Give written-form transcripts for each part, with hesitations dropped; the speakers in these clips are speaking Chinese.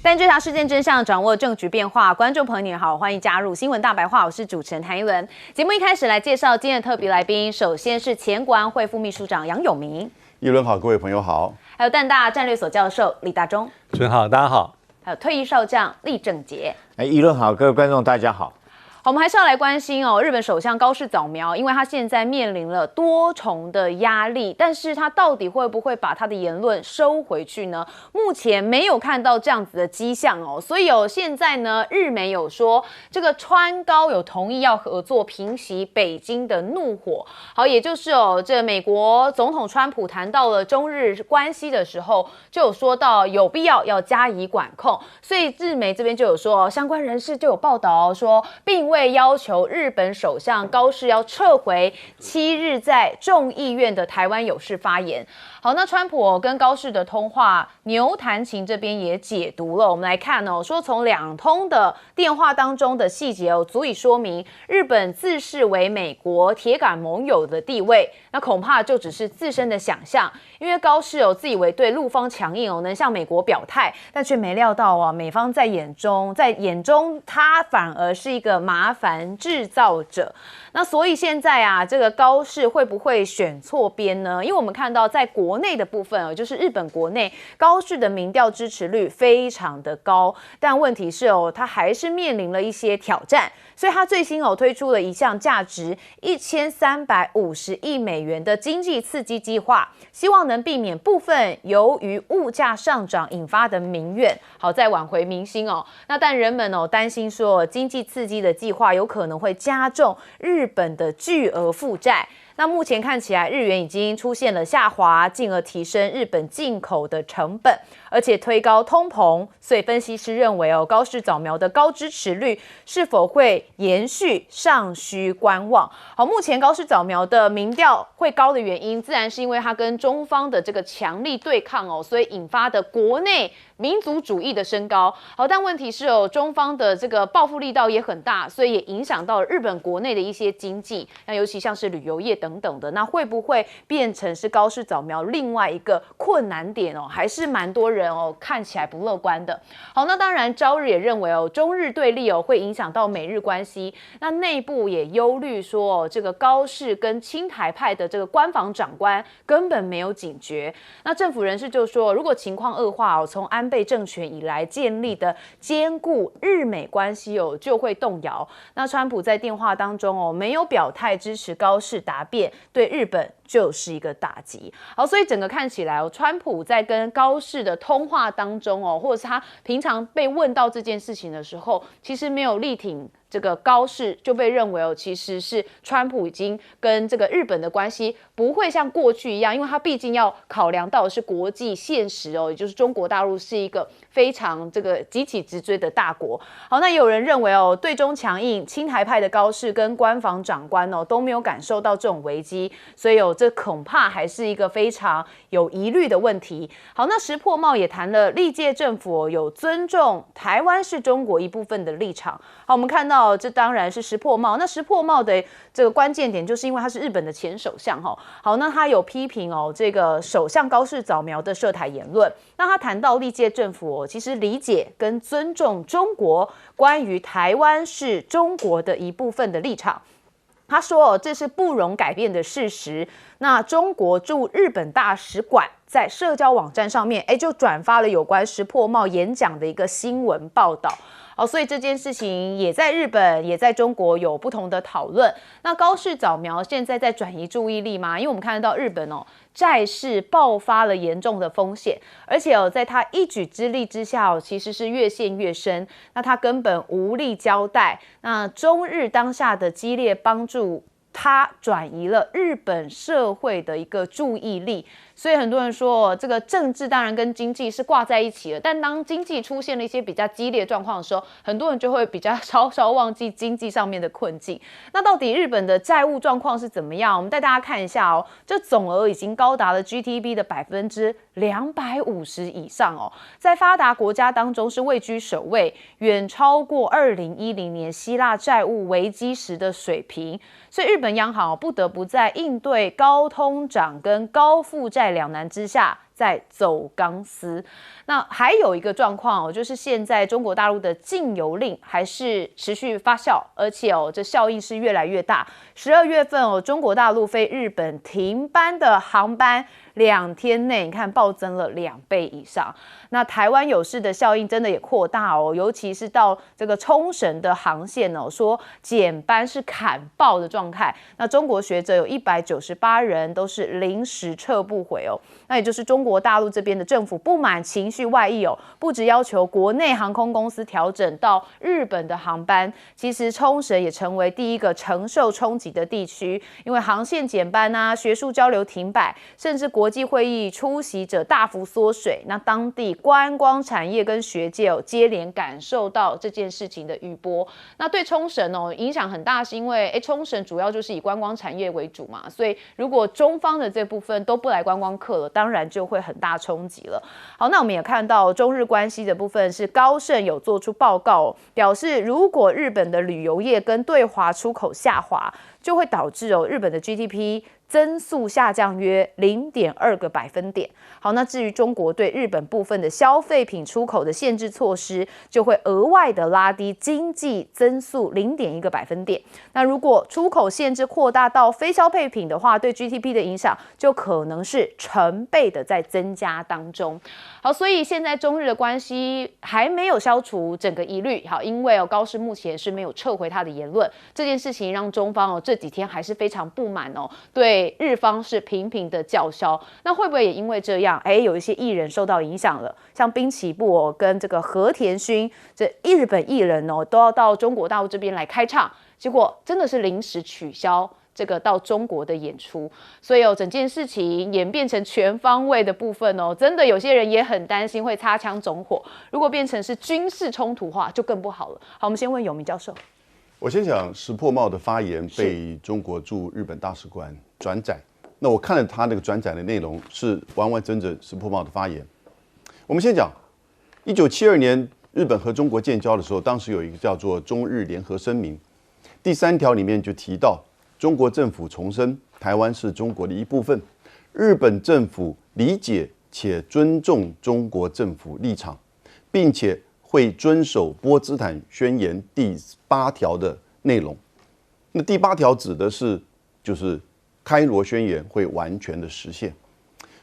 但追查事件真相，掌握政局变化。观众朋友你好，欢迎加入新闻大白话，我是主持人谭一伦。节目一开始来介绍今天的特别来宾，首先是前国安会副秘书长杨永明。一伦好，各位朋友好。还有淡大战略所教授李大中。主持人好，大家好。还有退役少将厉正杰。一伦好，各位观众大家好。我们还是要来关心日本首相高市早苗，因为他现在面临了多重的压力，但是他到底会不会把他的言论收回去呢？目前没有看到这样子的迹象所以现在呢，日媒有说这个川高有同意要合作平息北京的怒火。好，也就是这美国总统川普谈到了中日关系的时候，就有说到有必要加以管控，所以日媒这边就有说相关人士就有报道说，并未要求日本首相高市要撤回7日在众议院的台湾有事发言。好，那川普跟高市的通话，牛弹琴这边也解读了。我们来看说从2通的电话当中的细节足以说明日本自视为美国铁杆盟友的地位，那恐怕就只是自身的想象，因为高市自以为对陆方强硬能向美国表态，但却没料到美方在眼中他反而是一个麻烦制造者。那所以现在这个高市会不会选错边呢？因为我们看到在国内的部分就是日本国内高市的民调支持率非常的高，但问题是他还是面临了一些挑战，所以他最新推出了一项价值1350亿美元的经济刺激计划，希望能避免部分由于物价上涨引发的民怨，好再挽回民心那但人们担心说经济刺激的计划有可能会加重日本的巨额负债。那目前看起来日元已经出现了下滑，进而提升日本进口的成本，而且推高通膨，所以分析师认为高市早苗的高支持率是否会延续，尚需观望。好，目前高市早苗的民调会高的原因，自然是因为他跟中方的这个强力对抗所以引发的国内民族主义的升高。好，但问题是中方的这个报复力道也很大，所以也影响到日本国内的一些经济，那尤其像是旅游业等等的，那会不会变成是高市早苗另外一个困难点还是蛮多人看起来不乐观的。好，那当然朝日也认为中日对立会影响到美日关系，那内部也忧虑说这个高市跟亲台派的这个官房长官根本没有警觉。那政府人士就说，如果情况恶化从安倍政权以来建立的坚固日美关系就会动摇。那川普在电话当中没有表态支持高市答辩，对日本就是一个打击。好，所以整个看起来川普在跟高市的通话当中或者是他平常被问到这件事情的时候，其实没有力挺这个高市，就被认为其实是川普已经跟这个日本的关系不会像过去一样，因为他毕竟要考量到的是国际现实也就是中国大陆是一个非常这个急起直追的大国。好，那也有人认为对中强硬亲台派的高市跟官房长官都没有感受到这种危机，所以这恐怕还是一个非常有疑虑的问题。好，那石破茂也谈了历届政府有尊重台湾是中国一部分的立场。好，我们看到这当然是石破茂。那石破茂的这个关键点就是因为他是日本的前首相好，那他有批评这个首相高市早苗的涉台言论。那他谈到历届政府其实理解跟尊重中国关于台湾是中国的一部分的立场。他说这是不容改变的事实。那中国驻日本大使馆在社交网站上面就转发了有关石破茂演讲的一个新闻报道。所以这件事情也在日本也在中国有不同的讨论。那高市早苗现在在转移注意力吗？因为我们看得到日本债市爆发了严重的风险，而且在他一举之力之下其实是越陷越深，那他根本无力交代。那中日当下的激烈帮助他转移了日本社会的一个注意力。所以很多人说这个政治当然跟经济是挂在一起的，但当经济出现了一些比较激烈状况的时候，很多人就会比较稍稍忘记经济上面的困境。那到底日本的债务状况是怎么样？我们带大家看一下这总额已经高达了 GDP 的250%以上在发达国家当中是位居首位，远超过2010年希腊债务危机时的水平。所以日本央行不得不在应对高通胀跟高负债两难之下在走钢丝。那还有一个状况就是现在中国大陆的禁游令还是持续发酵，而且这效应是越来越大。12月份中国大陆飞日本停班的航班2天内，你看暴增了2倍以上。那台湾有事的效应真的也扩大尤其是到这个冲绳的航线说减班是砍爆的状态。那中国学者有198人都是临时撤不回那也就是中国大陆这边的政府不满情绪外溢不只要求国内航空公司调整到日本的航班，其实冲绳也成为第一个承受冲击的地区，因为航线减班学术交流停摆，甚至国际会议出席者大幅缩水。那当地观光产业跟学界接连感受到这件事情的余波。那对冲绳影响很大，是因为冲绳主要就是以观光产业为主嘛，所以如果中方的这部分都不来观光客了，当然就会很大冲击了。好，那我们也看到中日关系的部分是高盛有做出报告表示如果日本的旅游业跟对华出口下滑，就会导致日本的 GDP 增速下降约0.2个百分点。好，那至于中国对日本部分的消费品出口的限制措施，就会额外的拉低经济增速0.1个百分点。那如果出口限制扩大到非消费品的话，对 GDP 的影响就可能是成倍的在增加当中。好，所以现在中日的关系还没有消除整个疑虑。好，因为高市目前是没有撤回他的言论，这件事情让中方这几天还是非常不满对日方是频频的叫嚣。那会不会也因为这样，有一些艺人受到影响了？像滨崎步跟这个和田勋这日本艺人都要到中国大陆这边来开唱，结果真的是临时取消这个到中国的演出，所以整件事情演变成全方位的部分真的有些人也很担心会擦枪走火，如果变成是军事冲突化就更不好了。好，我们先问永明教授。我先讲石破茂的发言被中国驻日本大使馆转载，那我看了他那个转载的内容是完完整整石破茂的发言。我们先讲1972年日本和中国建交的时候，当时有一个叫做中日联合声明，第3条里面就提到中国政府重申台湾是中国的一部分，日本政府理解且尊重中国政府立场，并且会遵守波茨坦宣言第8条的内容。那第8条指的是就是开罗宣言会完全的实现，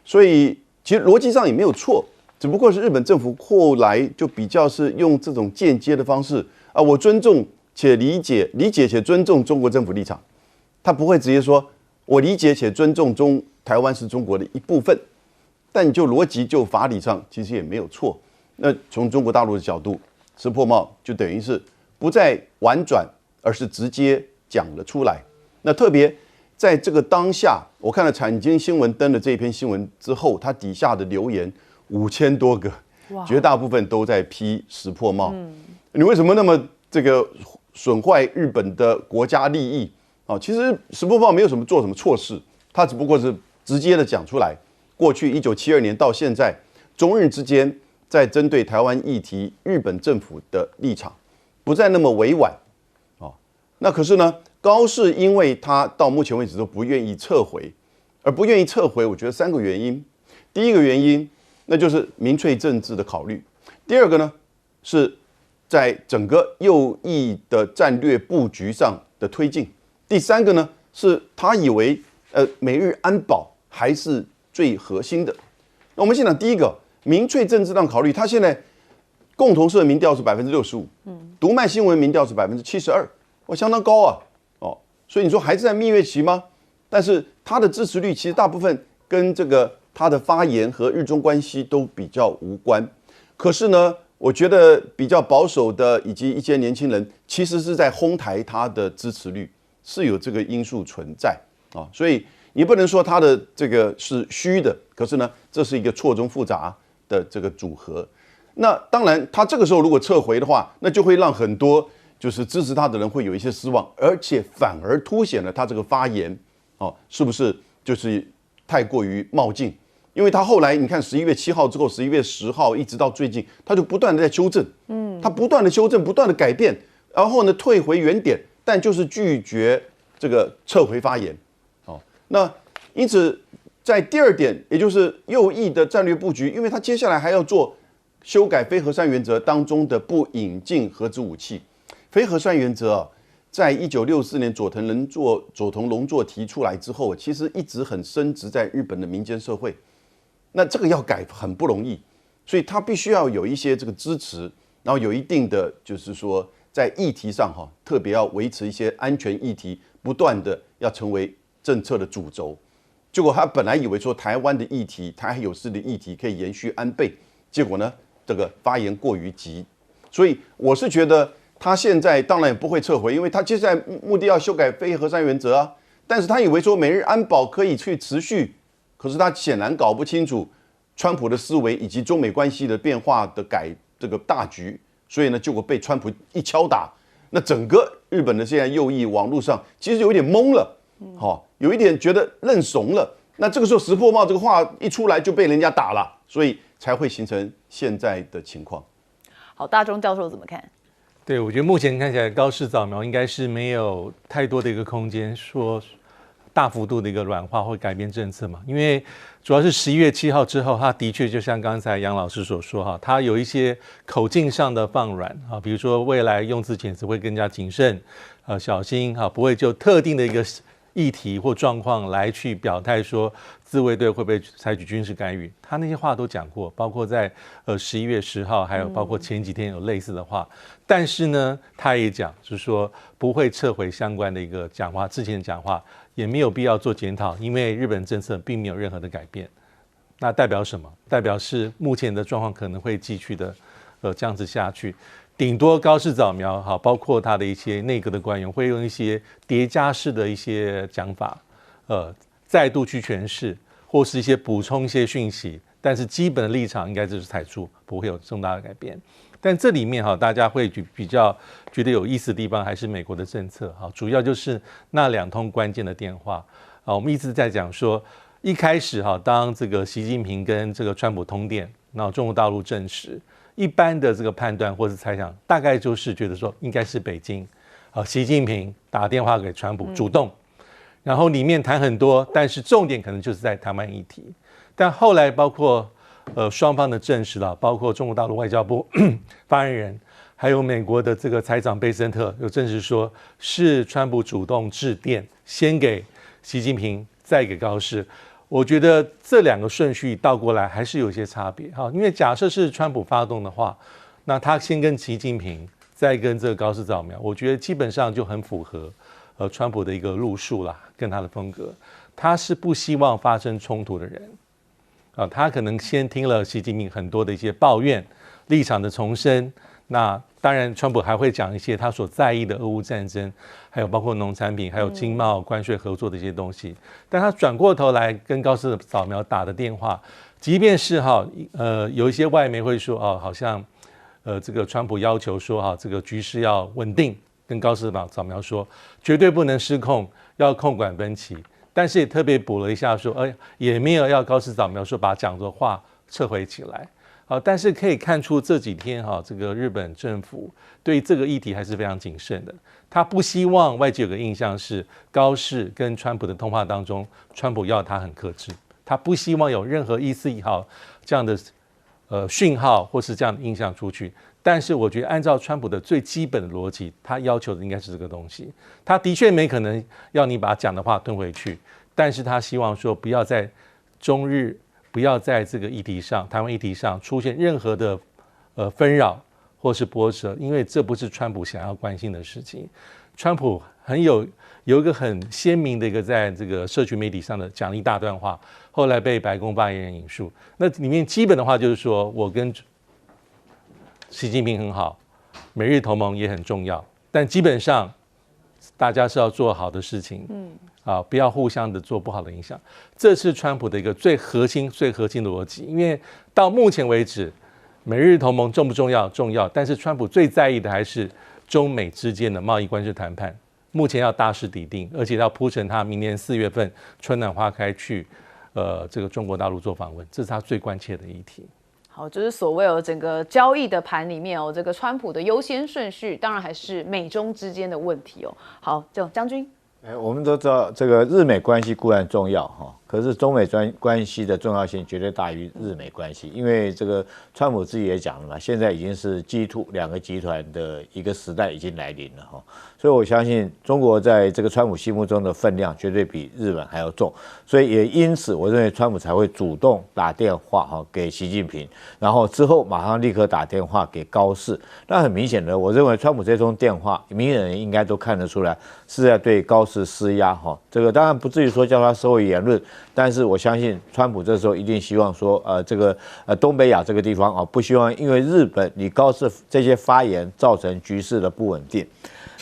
所以其实逻辑上也没有错，只不过是日本政府后来就比较是用这种间接的方式我尊重且理解且尊重中国政府立场，他不会直接说我理解且尊重台湾是中国的一部分，但就逻辑就法理上其实也没有错。那从中国大陆的角度，石破茂就等于是不再婉转，而是直接讲了出来。那特别在这个当下，我看了产经新闻登的这篇新闻之后，他底下的留言5000多个，绝大部分都在批石破茂。你为什么那么这个损坏日本的国家利益？其实石破茂没有做什么错事，他只不过是直接的讲出来。过去1972年到现在，中日之间在针对台湾议题，日本政府的立场不再那么委婉那可是呢，高市因为他到目前为止都不愿意撤回，而不愿意撤回，我觉得3个原因。第一个原因，那就是民粹政治的考虑；第二个呢，是在整个右翼的战略布局上的推进；第三个呢，是他以为美日安保还是最核心的。那我们先讲第一个，民粹政治上考虑，他现在共同社民调是65%，读卖新闻民调是72%，相当高啊，所以你说还是在蜜月期吗？但是他的支持率其实大部分跟这个他的发言和日中关系都比较无关。可是呢，我觉得比较保守的以及一些年轻人，其实是在哄抬他的支持率，是有这个因素存在所以你不能说他的这个是虚的，可是呢，这是一个错综复杂的这个组合。那当然，他这个时候如果撤回的话，那就会让很多就是支持他的人会有一些失望，而且反而凸显了他这个发言是不是就是太过于冒进？因为他后来你看11月7号之后，11月10号一直到最近，他就不断的在修正，他不断的修正，不断的改变，然后呢退回原点，但就是拒绝这个撤回发言。那因此在第二点，也就是右翼的战略布局，因为他接下来还要做修改非核三原则当中的不引进核子武器。非核三原则在1964年佐藤荣作提出来之后，其实一直很深植在日本的民间社会。那这个要改很不容易，所以他必须要有一些这个支持，然后有一定的就是说在议题上特别要维持一些安全议题，不断的要成为政策的主轴。结果他本来以为说台湾的议题、台海有事的议题可以延续安倍，结果呢，这个发言过于急，所以我是觉得他现在当然也不会撤回，因为他接下来目的要修改非核三原则啊。但是他以为说美日安保可以去持续，可是他显然搞不清楚川普的思维以及中美关系的变化的这个大局，所以呢，结果被川普一敲打，那整个日本的现在右翼网络上其实有一点懵了。有一点觉得认怂了，那这个时候石破茂这个话一出来就被人家打了，所以才会形成现在的情况。好，大中教授怎么看？对，我觉得目前看起来高市早苗应该是没有太多的一个空间说大幅度的一个软化或改变政策嘛，因为主要是11月7号之后，他的确就像刚才杨老师所说他有一些口径上的放软比如说未来用字遣词会更加谨慎小心不会就特定的一个议题或状况来去表态说自卫队会不会采取军事干预，他那些话都讲过，包括在11月10号，还有包括前几天有类似的话。但是呢，他也讲就是说不会撤回相关的一个讲话，之前的讲话也没有必要做检讨，因为日本政策并没有任何的改变。那代表什么？代表是目前的状况可能会继续的这样子下去。顶多高市早苗包括他的一些内阁的官员会用一些叠加式的一些讲法，再度去诠释，或是一些补充一些讯息，但是基本的立场应该就是台出，不会有重大的改变。但这里面大家会比较觉得有意思的地方，还是美国的政策主要就是那2通关键的电话我们一直在讲说，一开始当这个习近平跟这个川普通电，然后中国大陆证实。一般的这个判断或是猜想，大概就是觉得说应该是北京习近平打电话给川普主动，然后里面谈很多，但是重点可能就是在台湾议题。但后来包括双方的证实了，包括中国大陆外交部发言人，还有美国的这个财长贝森特有证实说，是川普主动致电，先给习近平，再给高市。我觉得这2个顺序倒过来还是有一些差别因为假设是川普发动的话，那他先跟习近平，再跟这个高市早苗，我觉得基本上就很符合川普的一个路数啦，跟他的风格。他是不希望发生冲突的人他可能先听了习近平很多的一些抱怨，立场的重申。那当然，川普还会讲一些他所在意的俄乌战争，还有包括农产品，还有经贸关税合作的一些东西。但他转过头来跟高市早苗打的电话，即便是有一些外媒会说好像这个川普要求说这个局势要稳定，跟高市早苗说绝对不能失控，要控管分歧。但是也特别补了一下说，也没有要高市早苗说把讲的话撤回起来。但是可以看出这几天这个日本政府对这个议题还是非常谨慎的。他不希望外界有个印象是高市跟川普的通话当中，川普要他很克制，他不希望有任何一丝一毫这样的讯号或是这样的印象出去。但是我觉得按照川普的最基本的逻辑，他要求的应该是这个东西。他的确没可能要你把讲的话吞回去，但是他希望说不要在中日。不要在这个议题上，台湾议题上出现任何的纷扰或是波折，因为这不是川普想要关心的事情。川普有一个很鲜明的一个在这个社群媒体上的讲了一大段话，后来被白宫发言人引述。那里面基本的话就是说，我跟习近平很好，美日同盟也很重要，但基本上大家是要做好的事情。不要互相的做不好的影响，这是川普的一个最核心的逻辑。因为到目前为止，美日同盟重不重要？重要，但是川普最在意的还是中美之间的贸易关税谈判，目前要大势抵定，而且要铺成他明年4月份春暖花开去这个中国大陆做访问，这是他最关切的议题。好，就是所谓整个交易的盘里面这个川普的优先顺序，当然还是美中之间的问题好，将军。我们都知道这个日美关系固然重要可是中美关系的重要性绝对大于日美关系，因为这个川普自己也讲了嘛，现在已经是 G2 两个集团的一个时代已经来临了哈，所以我相信中国在这个川普心目中的分量绝对比日本还要重，所以也因此我认为川普才会主动打电话哈给习近平，然后之后马上立刻打电话给高市。那很明显的，我认为川普这通电话，明眼人应该都看得出来是在对高市施压哈。这个当然不至于说叫他收回言论。但是我相信，川普这时候一定希望说，东北亚这个地方啊，不希望因为日本你高市这些发言造成局势的不稳定。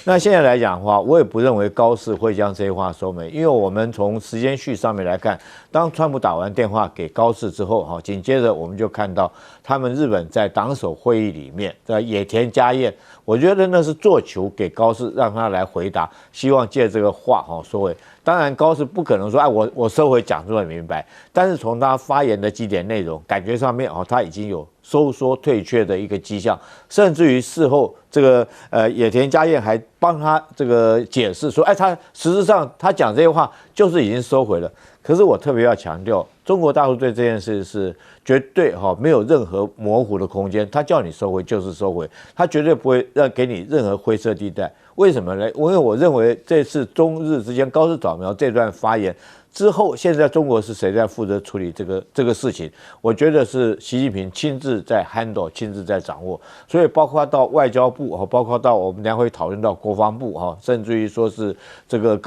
那现在来讲的话，我也不认为高市会将这些话收回，因为我们从时间序上面来看，当川普打完电话给高市之后，哈，紧接着我们就看到他们日本在党首会议里面的野田佳彦，我觉得那是做球给高市，让他来回答，希望借这个话哈收回。当然，高市不可能说，我收回讲出来明白，但是从他发言的几点内容，感觉上面他已经有收缩退却的一个迹象，甚至于事后这个野田佳彦还帮他这个解释说，他实质上他讲这些话就是已经收回了。可是我特别要强调，中国大陆对这件事是绝对没有任何模糊的空间，他叫你收回就是收回，他绝对不会给你任何灰色地带。为什么呢？因为我认为这次中日之间高市早苗这段发言之后，现在中国是谁在负责处理这个事情？我觉得是习近平亲自在 handle， 亲自在掌握。所以包括到外交部包括到我们等一下会讨论到国防部甚至于说是这个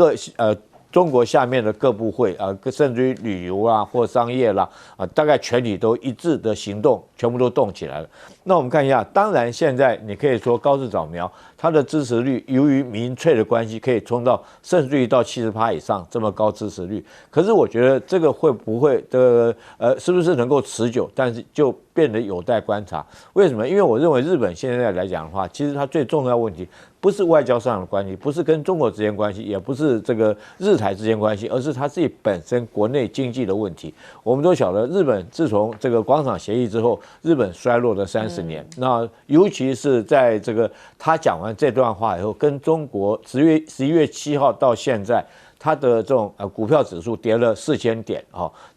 中国下面的各部会甚至于旅游或商业啦大概全体都一致的行动，全部都动起来了。那我们看一下，当然现在你可以说高市早苗他的支持率由于民粹的关系可以冲到甚至于到70%以上这么高支持率，可是我觉得这个会不会是不是能够持久，但是就变得有待观察。为什么？因为我认为日本现在来讲的话，其实它最重要的问题不是外交上的关系，不是跟中国之间关系，也不是这个日台之间关系，而是它自己本身国内经济的问题。我们都晓得，日本自从这个广场协议之后，日本衰落了30年。那尤其是在这个他讲完这段话以后，跟中国11月7号到现在，它的这种股票指数跌了4000点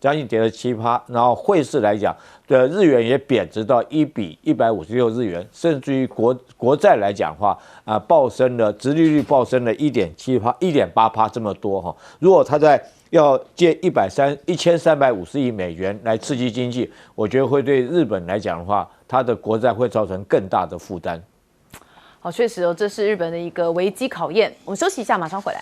将近跌了7%，然后汇市来讲，日元也贬值到1比156日元，甚至于国债来讲的话暴升了，殖利率暴升了1.8%这么多如果他在要借1350亿美元来刺激经济，我觉得会对日本来讲的话，它的国债会造成更大的负担。好，确实这是日本的一个危机考验。我们休息一下，马上回来。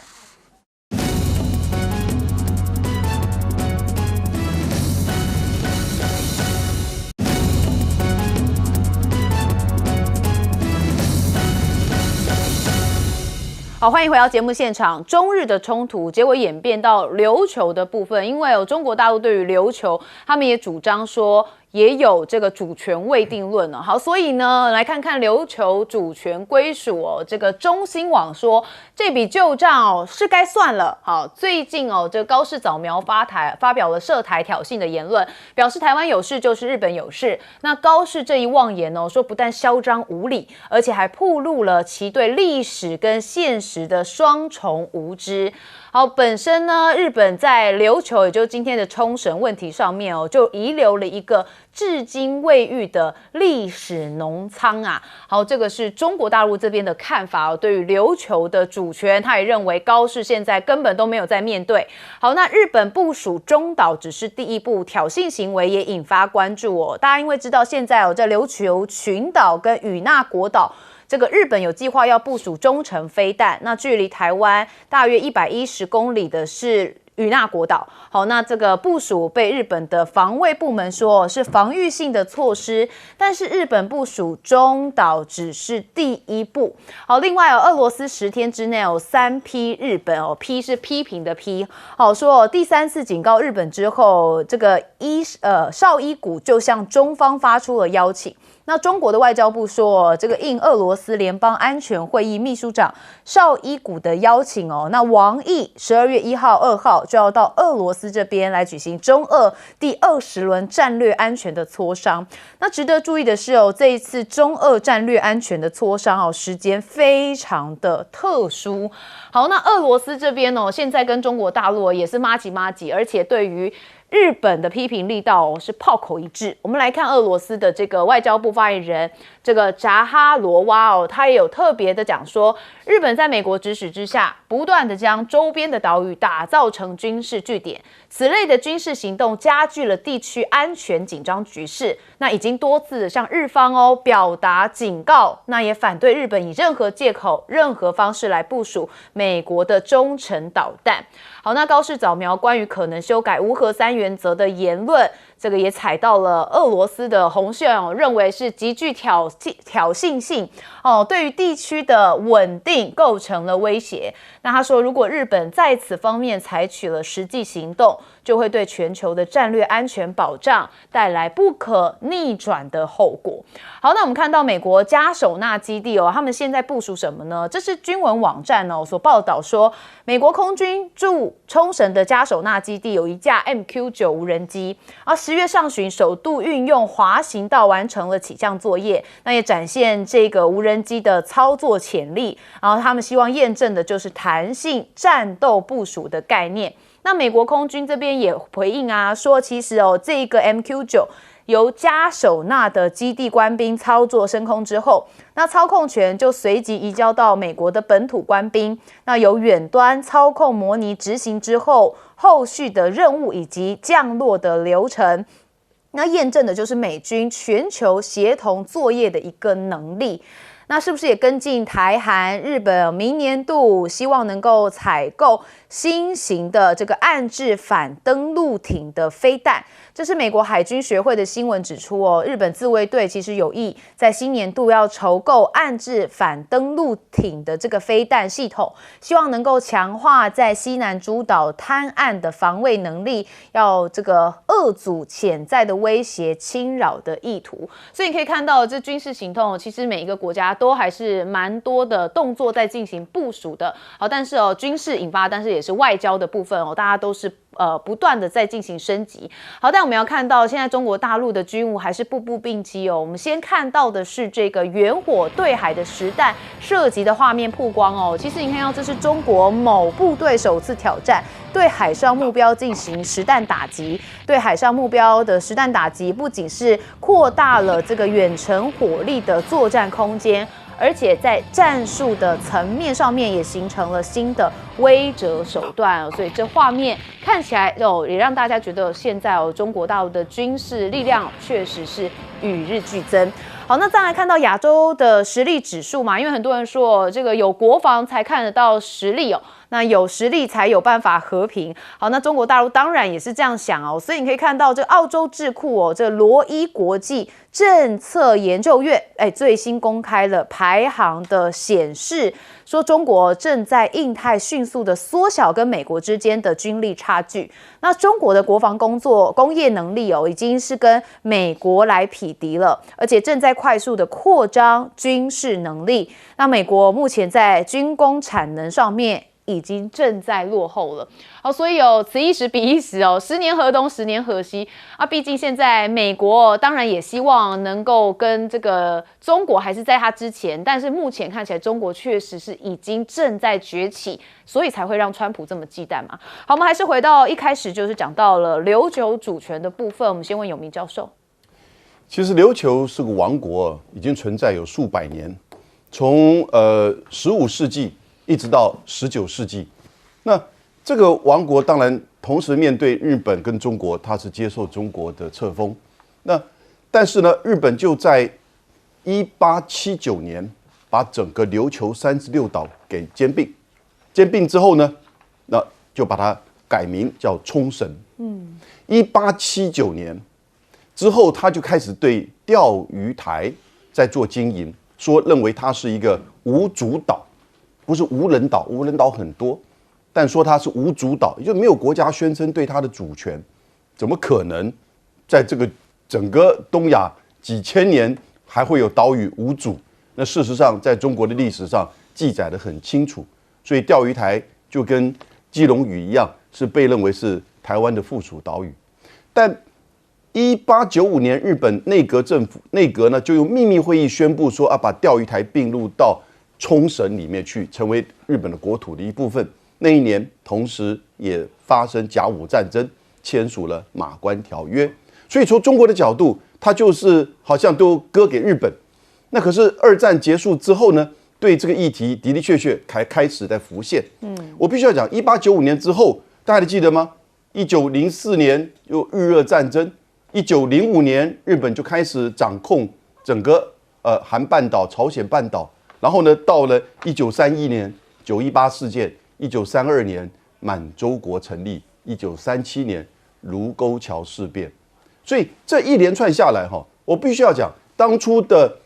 好，欢迎回到节目现场。中日的冲突结果演变到琉球的部分，因为中国大陆对于琉球，他们也主张说也有这个主权未定论了。好，所以呢，来看看琉球主权归属这个中新网说这笔旧账是该算了。好，最近这个高市早苗发表了涉台挑衅的言论，表示台湾有事就是日本有事。那高市这一妄言说不但嚣张无理，而且还暴露了其对历史跟现实的双重无知。好，本身呢，日本在琉球，也就是今天的冲绳问题上面就遗留了一个至今未遇的历史农仓啊。好，这个是中国大陆这边的看法对于琉球的主权，他也认为高市现在根本都没有在面对。好，那日本部署中岛只是第一步，挑衅行为也引发关注大家因为知道现在在琉球群岛跟与那国岛，这个日本有计划要部署中程飞弹，那距离台湾大约110公里的是与那国岛。好，那这个部署被日本的防卫部门说是防御性的措施，但是日本部署中岛只是第一步。好，另外俄罗斯10天之内3批日本批是批评的批。好，说第3次警告日本之后，这个绍伊古就向中方发出了邀请。那中国的外交部说，这个应俄罗斯联邦安全会议秘书长绍伊古的邀请那王毅12月1号、2号号就要到俄罗斯这边来举行中俄第20轮战略安全的磋商。那值得注意的是这一次中俄战略安全的磋商时间非常的特殊。好，那俄罗斯这边现在跟中国大陆也是麻吉，而且对于日本的批评力道是炮口一致。我们来看俄罗斯的这个外交部发言人这个扎哈罗娃他也有特别的讲说，日本在美国指使之下，不断的将周边的岛屿打造成军事据点，此类的军事行动加剧了地区安全紧张局势。那已经多次向日方表达警告，那也反对日本以任何借口、任何方式来部署美国的中程导弹。好，那高市早苗关于可能修改无核三原则的言论，这个也踩到了俄罗斯的红线认为是极具挑衅性对于地区的稳定构成了威胁。那他说，如果日本在此方面采取了实际行动，就会对全球的战略安全保障带来不可逆转的后果。好，那我们看到美国加手纳基地他们现在部署什么呢？这是军文网站所报道说，美国空军驻冲绳的加手纳基地有一架 MQ-9 无人机10月上旬首度运用滑行道完成了起降作业，那也展现这个无人机的操作潜力。然后他们希望验证的就是弹性战斗部署的概念。那美国空军这边也回应说其实这个 MQ-9 由加手纳的基地官兵操作升空之后，那操控权就随即移交到美国的本土官兵，那由远端操控模拟执行之后，后续的任务以及降落的流程，那验证的就是美军全球协同作业的一个能力。那是不是也跟进台韩、日本明年度希望能够采购新型的这个岸置反登陆艇的飞弹？这是美国海军学会的新闻指出日本自卫队其实有意在新年度要筹购岸置反登陆艇的这个飞弹系统，希望能够强化在西南诸岛滩岸的防卫能力，要这个遏阻潜在的威胁侵扰的意图。所以你可以看到，这军事行动其实每一个国家都还是蛮多的动作在进行部署的。好，但是军事引发，但是也是外交的部分大家都是不断的在进行升级。好，但我们要看到现在中国大陆的军务还是步步并机我们先看到的是这个远火对海的实弹射击的画面曝光其实你看到这是中国某部队首次挑战对海上目标进行实弹打击。对海上目标的实弹打击不仅是扩大了这个远程火力的作战空间，而且在战术的层面上面也形成了新的威慑手段所以这画面看起来也让大家觉得现在中国大陆的军事力量确实是与日俱增。好，那再来看到亚洲的实力指数嘛，因为很多人说这个有国防才看得到实力那有实力才有办法和平。好，那中国大陆当然也是这样想所以你可以看到这澳洲智库这罗伊国际政策研究院最新公开了排行的显示，说中国正在印太迅速的缩小跟美国之间的军力差距。那中国的国防工业能力已经是跟美国来匹敌了，而且正在快速的扩张军事能力。那美国目前在军工产能上面已经正在落后了。好，所以此一时彼一时10年河东10年河西毕竟现在美国当然也希望能够跟这个中国还是在它之前，但是目前看起来中国确实是已经正在崛起，所以才会让川普这么忌惮嘛。好，我们还是回到一开始就是讲到了琉球主权的部分，我们先问永明教授。其实琉球是个王国，已经存在有数百年，从15世纪一直到19世纪。那这个王国当然同时面对日本跟中国，它是接受中国的册封。但是呢，日本就在1879年把整个琉球36岛给兼并，兼并之后呢，那就把它改名叫冲绳。1879年之后，他就开始对钓鱼台在做经营，认为它是一个无主岛，不是无人岛，无人岛很多，但说它是无主岛，也就没有国家宣称对它的主权，怎么可能在这个整个东亚几千年还会有岛屿无主？那事实上，在中国的历史上记载得很清楚，所以钓鱼台就跟基隆屿一样，是被认为是台湾的附属岛屿。但1895年日本内阁呢就用秘密会议宣布说把钓鱼台并入到冲绳里面去，成为日本的国土的一部分。那一年同时也发生甲午战争，签署了马关条约。所以从中国的角度，它就是好像都割给日本。那可是二战结束之后呢，对这个议题的确开始在浮现。我必须要讲，1895年之后，大家还记得吗？1904年有日俄战争，1905年日本就开始掌控整个韩半岛、朝鲜半岛，然后呢，到了1931年918事件，1932年满洲国成立，1937年卢沟桥事变。所以这一连串下来我必须要讲，当初的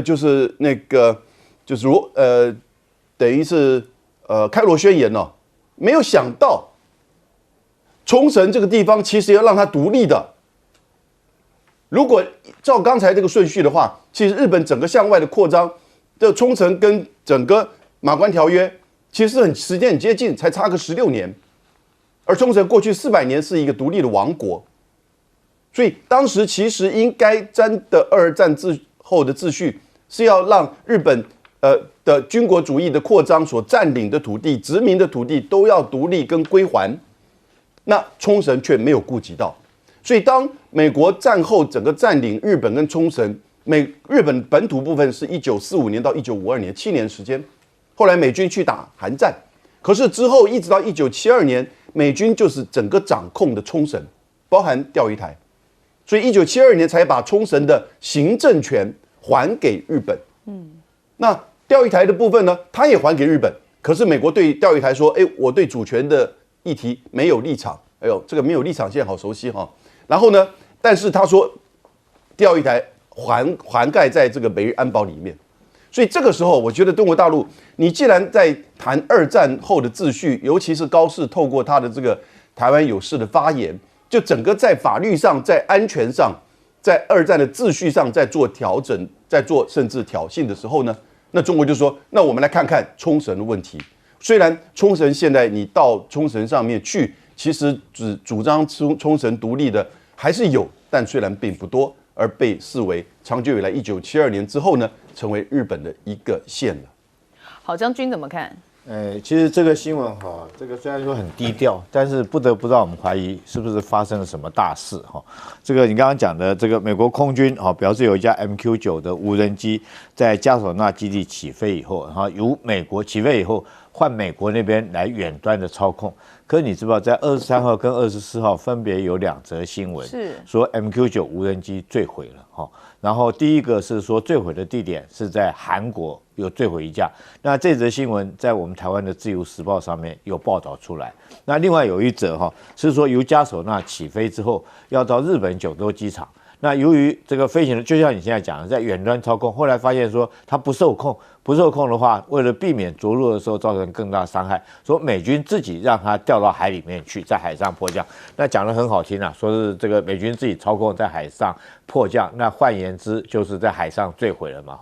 就是那个就是等于是开罗宣言没有想到冲绳这个地方其实要让它独立的。如果照刚才这个顺序的话，其实日本整个向外的扩张，这冲绳跟整个马关条约其实时间很接近，才差个16年。而冲绳过去400年是一个独立的王国，所以当时其实应该真的二战后的秩序是要让日本的军国主义的扩张所占领的土地、殖民的土地都要独立跟归还，那冲绳却没有顾及到。所以当美国战后整个占领日本跟冲绳，日本本土部分是1945年到1952年7年时间，后来美军去打韩战，可是之后一直到1972年，美军就是整个掌控的冲绳，包含钓鱼台，所以1972年才把冲绳的行政权还给日本。那钓鱼台的部分呢，他也还给日本，可是美国对钓鱼台说：“我对主权的议题没有立场。”哎呦，这个没有立场现在好熟悉哈。然后呢，但是他说钓鱼台涵盖在这个美日安保里面，所以这个时候，我觉得中国大陆，你既然在谈二战后的秩序，尤其是高市透过他的这个台湾有事的发言，就整个在法律上、在安全上、在二战的秩序上在做调整、在做甚至挑衅的时候呢，那中国就说，那我们来看看冲绳的问题。虽然冲绳现在你到冲绳上面去，其实主张冲绳独立的还是有，但虽然并不多，而被视为长久以来1972年之后呢，成为日本的一个县了。好，将军怎么看？其实这个新闻这个虽然说很低调，但是不得不让我们怀疑是不是发生了什么大事这个你刚刚讲的这个美国空军表示有一架 MQ-9的无人机在加索纳基地起飞以后，由美国起飞以后换美国那边来远端的操控。可是你知道，在23号跟24号分别有2则新闻，是说 MQ-9无人机坠毁了然后第一个是说坠毁的地点是在韩国有坠毁一架，那这则新闻在我们台湾的自由时报上面有报道出来。那另外有一则是说由加索纳起飞之后要到日本九州机场，那由于这个飞行的就像你现在讲的在远端操控，后来发现说它不受控的话，为了避免着陆的时候造成更大伤害，说美军自己让它掉到海里面去，在海上迫降。那讲得很好听说是这个美军自己操控在海上迫降，那换言之就是在海上坠毁了嘛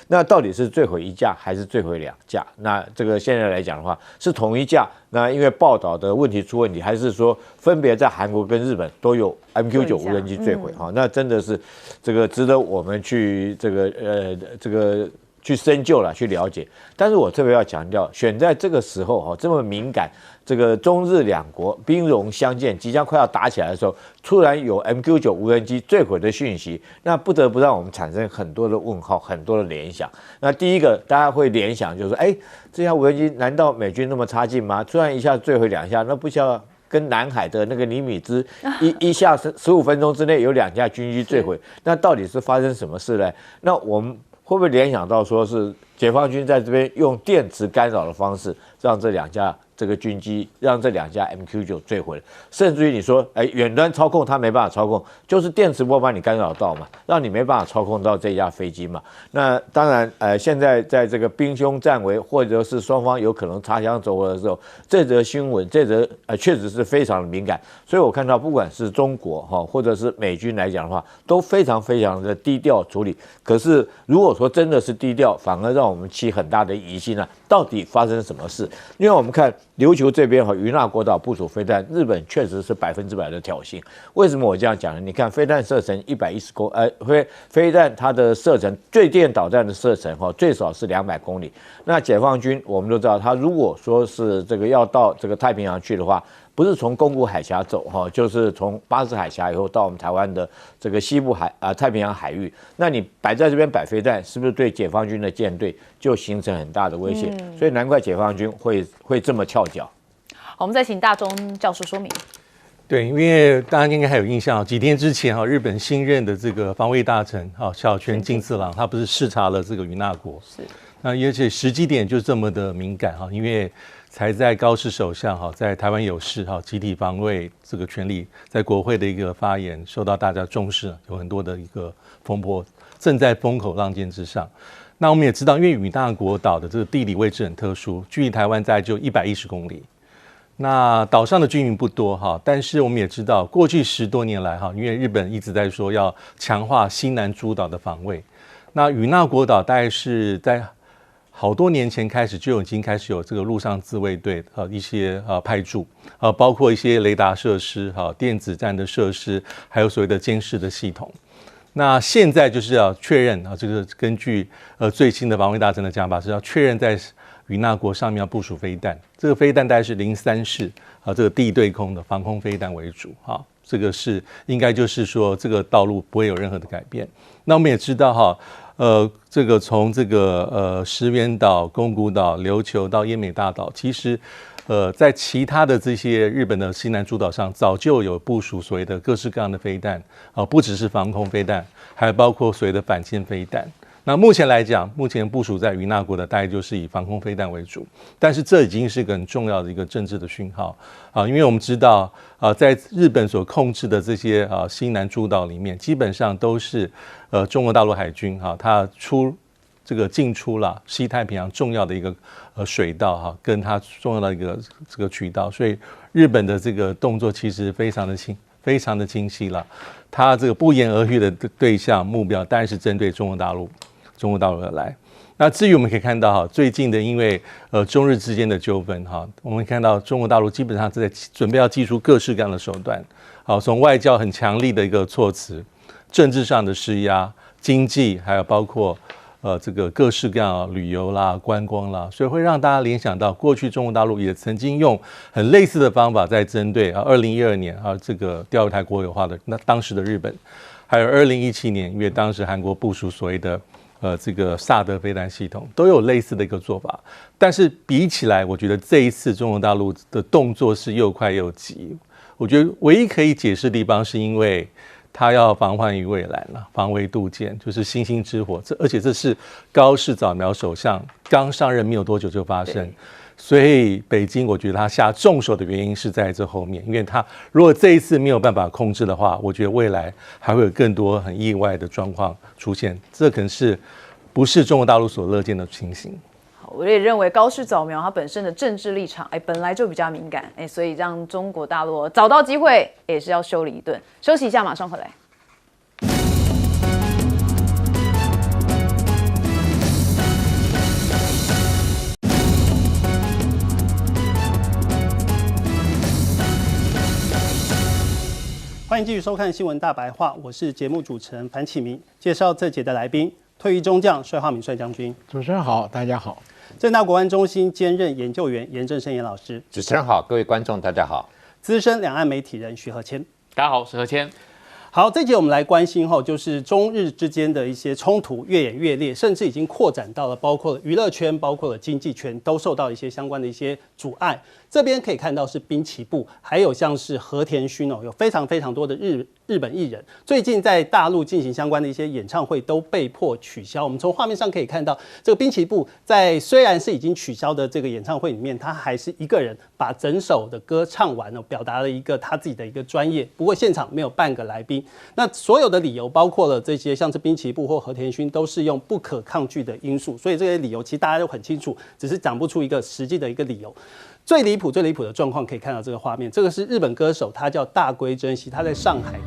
那到底是坠毁一架还是坠毁2架？那这个现在来讲的话是同一架，那因为报道的问题出问题，还是说分别在韩国跟日本都有 MQ-9 无人机坠毁那真的是这个值得我们去这个去深究了，去了解。但是我特别要强调，选在这个时候这么敏感，这个中日两国兵戎相见，即将快要打起来的时候，突然有 MQ-9 无人机坠毁的讯息，那不得不让我们产生很多的问号，很多的联想。那第一个大家会联想就是说，这架无人机难道美军那么差劲吗？突然一下坠毁2下，那不需要跟南海的那个尼米兹一下15分钟之内有2架军机坠毁，那到底是发生什么事呢？那我们会不会联想到说是解放军在这边用电磁干扰的方式，让这2架这个军机，让这2架 MQ-9 坠毁了？甚至于你说，远端操控它没办法操控，就是电磁波把你干扰到嘛，让你没办法操控到这架飞机嘛。那当然，现在在这个兵凶战危，或者是双方有可能擦枪走火的时候，这则新闻，这则确实是非常的敏感。所以我看到，不管是中国或者是美军来讲的话，都非常非常的低调处理。可是如果说真的是低调，反而让我们起很大的疑心到底发生什么事？因为我们看琉球这边和与那国岛部署飞弹，日本确实是100%的挑衅。为什么我这样讲呢？你看飞弹射程110公，飞弹它的射程，最电导弹的射程最少是200公里。那解放军我们都知道，他如果说是这个要到这个太平洋去的话，不是从宫古海峡走就是从巴士海峡以后到我们台湾的这个西部太平洋海域。那你摆在这边摆飞弹，是不是对解放军的舰队就形成很大的威胁？所以难怪解放军会这么翘脚。好，我们再请大中教授说明。对，因为大家应该还有印象，几天之前日本新任的这个防卫大臣小泉进次郎，他不是视察了这个与那国，是。那而且时机点就这么的敏感因为才在高市首相在台湾有事集体防卫这个权利在国会的一个发言受到大家重视，有很多的一个风波正在风口浪尖之上。那我们也知道，因为与那国岛的这个地理位置很特殊，距离台湾大概就110公里。那岛上的居民不多但是我们也知道，过去10多年来因为日本一直在说要强化西南诸岛的防卫，那与那国岛大概是在好多年前开始就已经开始有这个陆上自卫队一些派驻包括一些雷达设施电子战的设施，还有所谓的监视的系统。那现在就是要确认这个根据最新的防卫大臣的讲法是要确认在与那国上面要部署飞弹，这个飞弹大概是03式这个地对空的防空飞弹为主这个是应该就是说这个道路不会有任何的改变。那我们也知道这个从这个石垣岛、宫古岛、琉球到奄美大岛，其实在其他的这些日本的西南诸岛上，早就有部署所谓的各式各样的飞弹不只是防空飞弹，还包括所谓的反舰飞弹。那目前来讲，目前部署在与那国的大概就是以防空飞弹为主，但是这已经是一个很重要的一个政治的讯号因为我们知道在日本所控制的这些西南诸岛里面，基本上都是中国大陆海军它进出了西太平洋重要的一个水道跟它重要的一个这个渠道，所以日本的这个动作其实非常的清晰了。它这个不言而喻的对象目标当然是针对中国大陆而来。那至于我们可以看到最近的因为中日之间的纠纷我们看到中国大陆基本上是在准备要祭出各式各样的手段从外交很强力的一个措辞，政治上的施压，经济还有包括这个各式各样旅游啦、观光啦，所以会让大家联想到过去中国大陆也曾经用很类似的方法在针对2012年这个钓鱼台国有化的那当时的日本，还有2017年因为当时韩国部署所谓的这个萨德飞弹系统，都有类似的一个做法。但是比起来，我觉得这一次中国大陆的动作是又快又急。我觉得唯一可以解释的地方是因为他要防患于未然了，防微杜渐，就是星星之火。而且这是高市早苗首相刚上任没有多久就发生，所以北京我觉得他下重手的原因是在这后面，因为他如果这一次没有办法控制的话，我觉得未来还会有更多很意外的状况出现，这可能是不是中国大陆所乐见的情形。我也认为高市早苗他本身的政治立场本来就比较敏感所以让中国大陆找到机会也是要修理一顿。休息一下，马上回来。欢迎继续收看《新闻大白话》，我是节目主持人樊启明，介绍这节的来宾：退役中将帅化敏帅将军。主持人好，大家好。政大国安中心兼任研究员严正生严老师。主持人好，各位观众大家好。资深两岸媒体人徐和谦。大家好，我是和谦。好，这节我们来关心就是中日之间的一些冲突越演越烈，甚至已经扩展到了包括了娱乐圈、包括了经济圈，都受到一些相关的一些阻碍。这边可以看到是滨崎步，还有像是和田勋有非常非常多的日本艺人，最近在大陆进行相关的一些演唱会都被迫取消。我们从画面上可以看到，这个滨崎步在虽然是已经取消的这个演唱会里面，他还是一个人把整首的歌唱完表达了一个他自己的一个专业。不过现场没有半个来宾，那所有的理由包括了这些像是滨崎步或和田勋都是用不可抗拒的因素，所以这些理由其实大家都很清楚，只是讲不出一个实际的一个理由。最离谱的状况可以看到这个画面，这个是日本歌手，他叫大龟真希，他在上海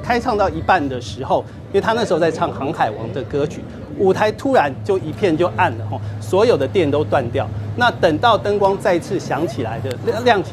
开唱到一半的时候，因为他那时候在唱《航海王》的歌曲，舞台突然就一片就暗了，所有的电都断掉，那等到灯光再次亮起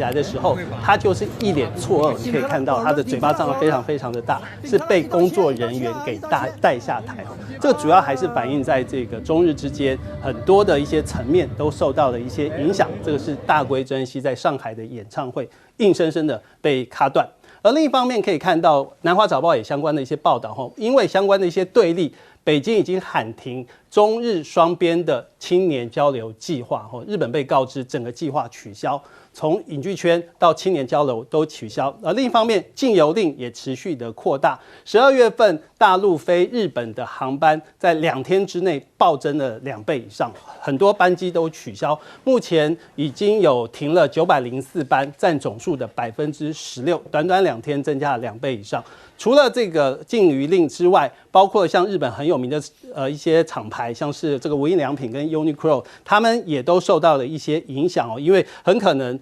来的时候，他就是一脸错愕。你可以看到他的嘴巴张得非常非常的大，是被工作人员给带下台。这主要还是反映在这个中日之间很多的一些层面都受到了一些影响。这个是大龟真希在上海的演唱会硬生生的被卡断。而另一方面可以看到，南华早报也相关的一些报道，因为相关的一些对立，北京已经喊停中日双边的青年交流计划，日本被告知整个计划取消，从影剧圈到青年交流都取消。而另一方面，禁游令也持续的扩大。12月份大陆飞日本的航班在2天之内暴增了2倍以上，很多班机都取消。目前已经有停了904班，占总数的16%，短短2天增加了2倍以上。除了这个禁渔令之外，包括像日本很有名的一些厂牌，像是这个无印良品跟 Uniqlo， 他们也都受到了一些影响因为很可能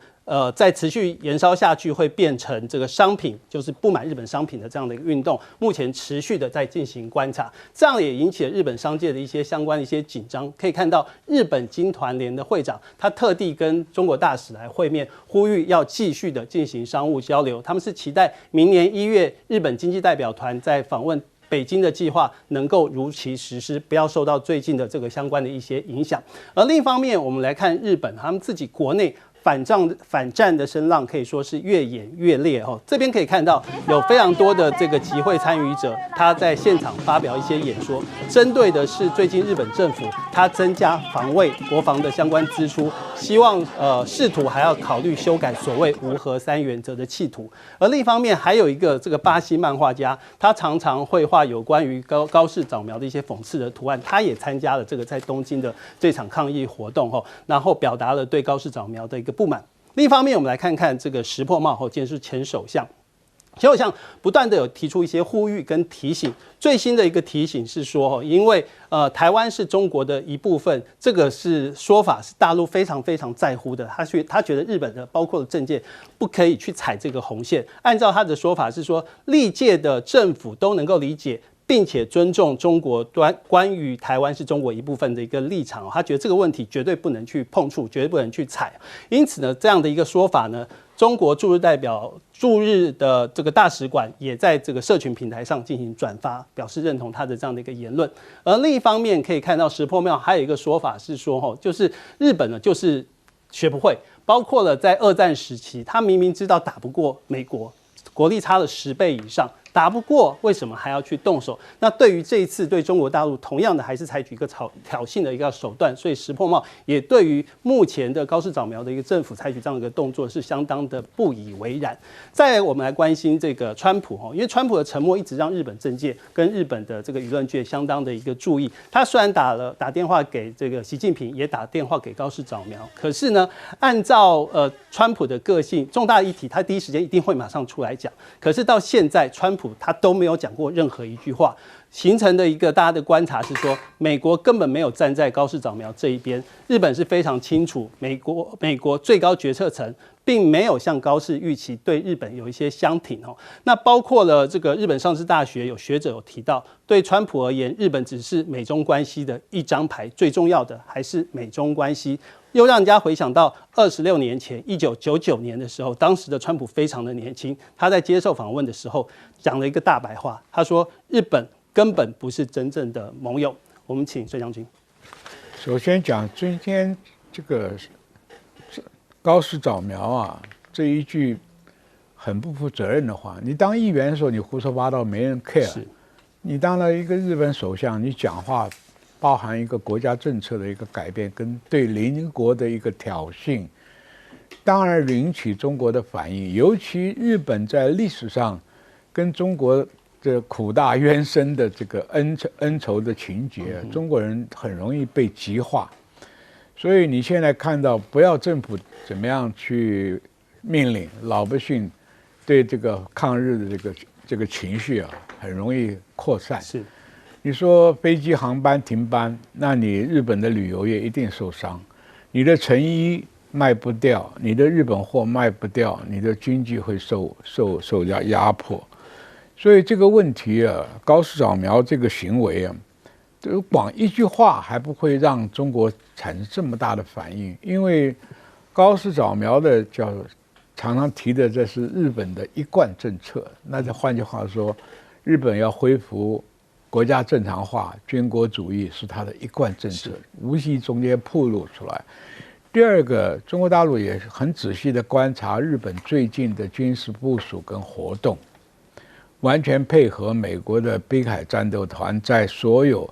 再持续延烧下去，会变成这个商品，就是不买日本商品的这样的一个运动。目前持续的在进行观察，这样也引起了日本商界的一些相关的一些紧张。可以看到，日本经团联的会长他特地跟中国大使来会面，呼吁要继续的进行商务交流。他们是期待明年1月日本经济代表团在访问北京的计划能够如期实施，不要受到最近的这个相关的一些影响。而另一方面，我们来看日本，他们自己国内反战的声浪可以说是越演越烈这边可以看到有非常多的这个集会参与者，他在现场发表一些演说，针对的是最近日本政府他增加防卫国防的相关支出，希望试图还要考虑修改所谓无核3原则的企图。而另一方面，还有一个这个巴西漫画家，他常常绘画有关于高市早苗的一些讽刺的图案，他也参加了这个在东京的这场抗议活动然后表达了对高市早苗的一个不满。另一方面，我们来看看这个石破茂今天是前首相不断的有提出一些呼吁跟提醒。最新的一个提醒是说，因为台湾是中国的一部分，这个说法是大陆非常非常在乎的。他觉得日本的包括了政界不可以去踩这个红线。按照他的说法是说，历届的政府都能够理解，并且尊重中国关于台湾是中国一部分的一个立场。他觉得这个问题绝对不能去碰触，绝对不能去踩。因此呢，这样的一个说法呢，中国驻日的这个大使馆也在这个社群平台上进行转发，表示认同他的这样的一个言论。而另一方面，可以看到石破茂还有一个说法是说，就是日本呢就是学不会，包括了在2战时期，他明明知道打不过美国，国力差了10倍以上。打不过，为什么还要去动手？那对于这一次对中国大陆，同样的还是采取一个挑衅的一个手段，所以石破茂也对于目前的高市早苗的一个政府采取这样的一个动作是相当的不以为然。再来，我们来关心这个川普因为川普的沉默一直让日本政界跟日本的这个舆论界相当的一个注意。他虽然打电话给这个习近平，也打电话给高市早苗，可是呢，按照川普的个性，重大议题他第一时间一定会马上出来讲。可是到现在，川普他都没有讲过任何一句话，形成的一个大家的观察是说，美国根本没有站在高市早苗这一边。日本是非常清楚，美国最高决策层并没有像高市预期对日本有一些相挺那包括了这个日本上智大学有学者有提到，对川普而言，日本只是美中关系的一张牌，最重要的还是美中关系。又让人家回想到26年前1999年的时候，当时的川普非常的年轻，他在接受访问的时候讲了一个大白话，他说日本根本不是真正的盟友。我们请孙将军。首先讲今天这个高市早苗这一句很不负责任的话，你当议员的时候你胡说八道没人 care， 你当了一个日本首相，你讲话包含一个国家政策的一个改变跟对邻国的一个挑衅，当然引起中国的反应。尤其日本在历史上跟中国的苦大冤深的这个恩仇的情节，中国人很容易被极化。所以你现在看到，不要政府怎么样去命令老百姓对这个抗日的这个情绪很容易扩散。是。你说飞机航班停班，那你日本的旅游业一定受伤，你的成衣卖不掉，你的日本货卖不掉，你的经济会受压迫。所以这个问题高市早苗这个行为光一句话还不会让中国产生这么大的反应？因为高市早苗的常常提的，这是日本的一贯政策。那这换句话说，日本要恢复国家正常化，军国主义是它的一贯政策，无意中间暴露出来。第二个，中国大陆也很仔细的观察日本最近的军事部署跟活动，完全配合美国的滨海战斗团在所有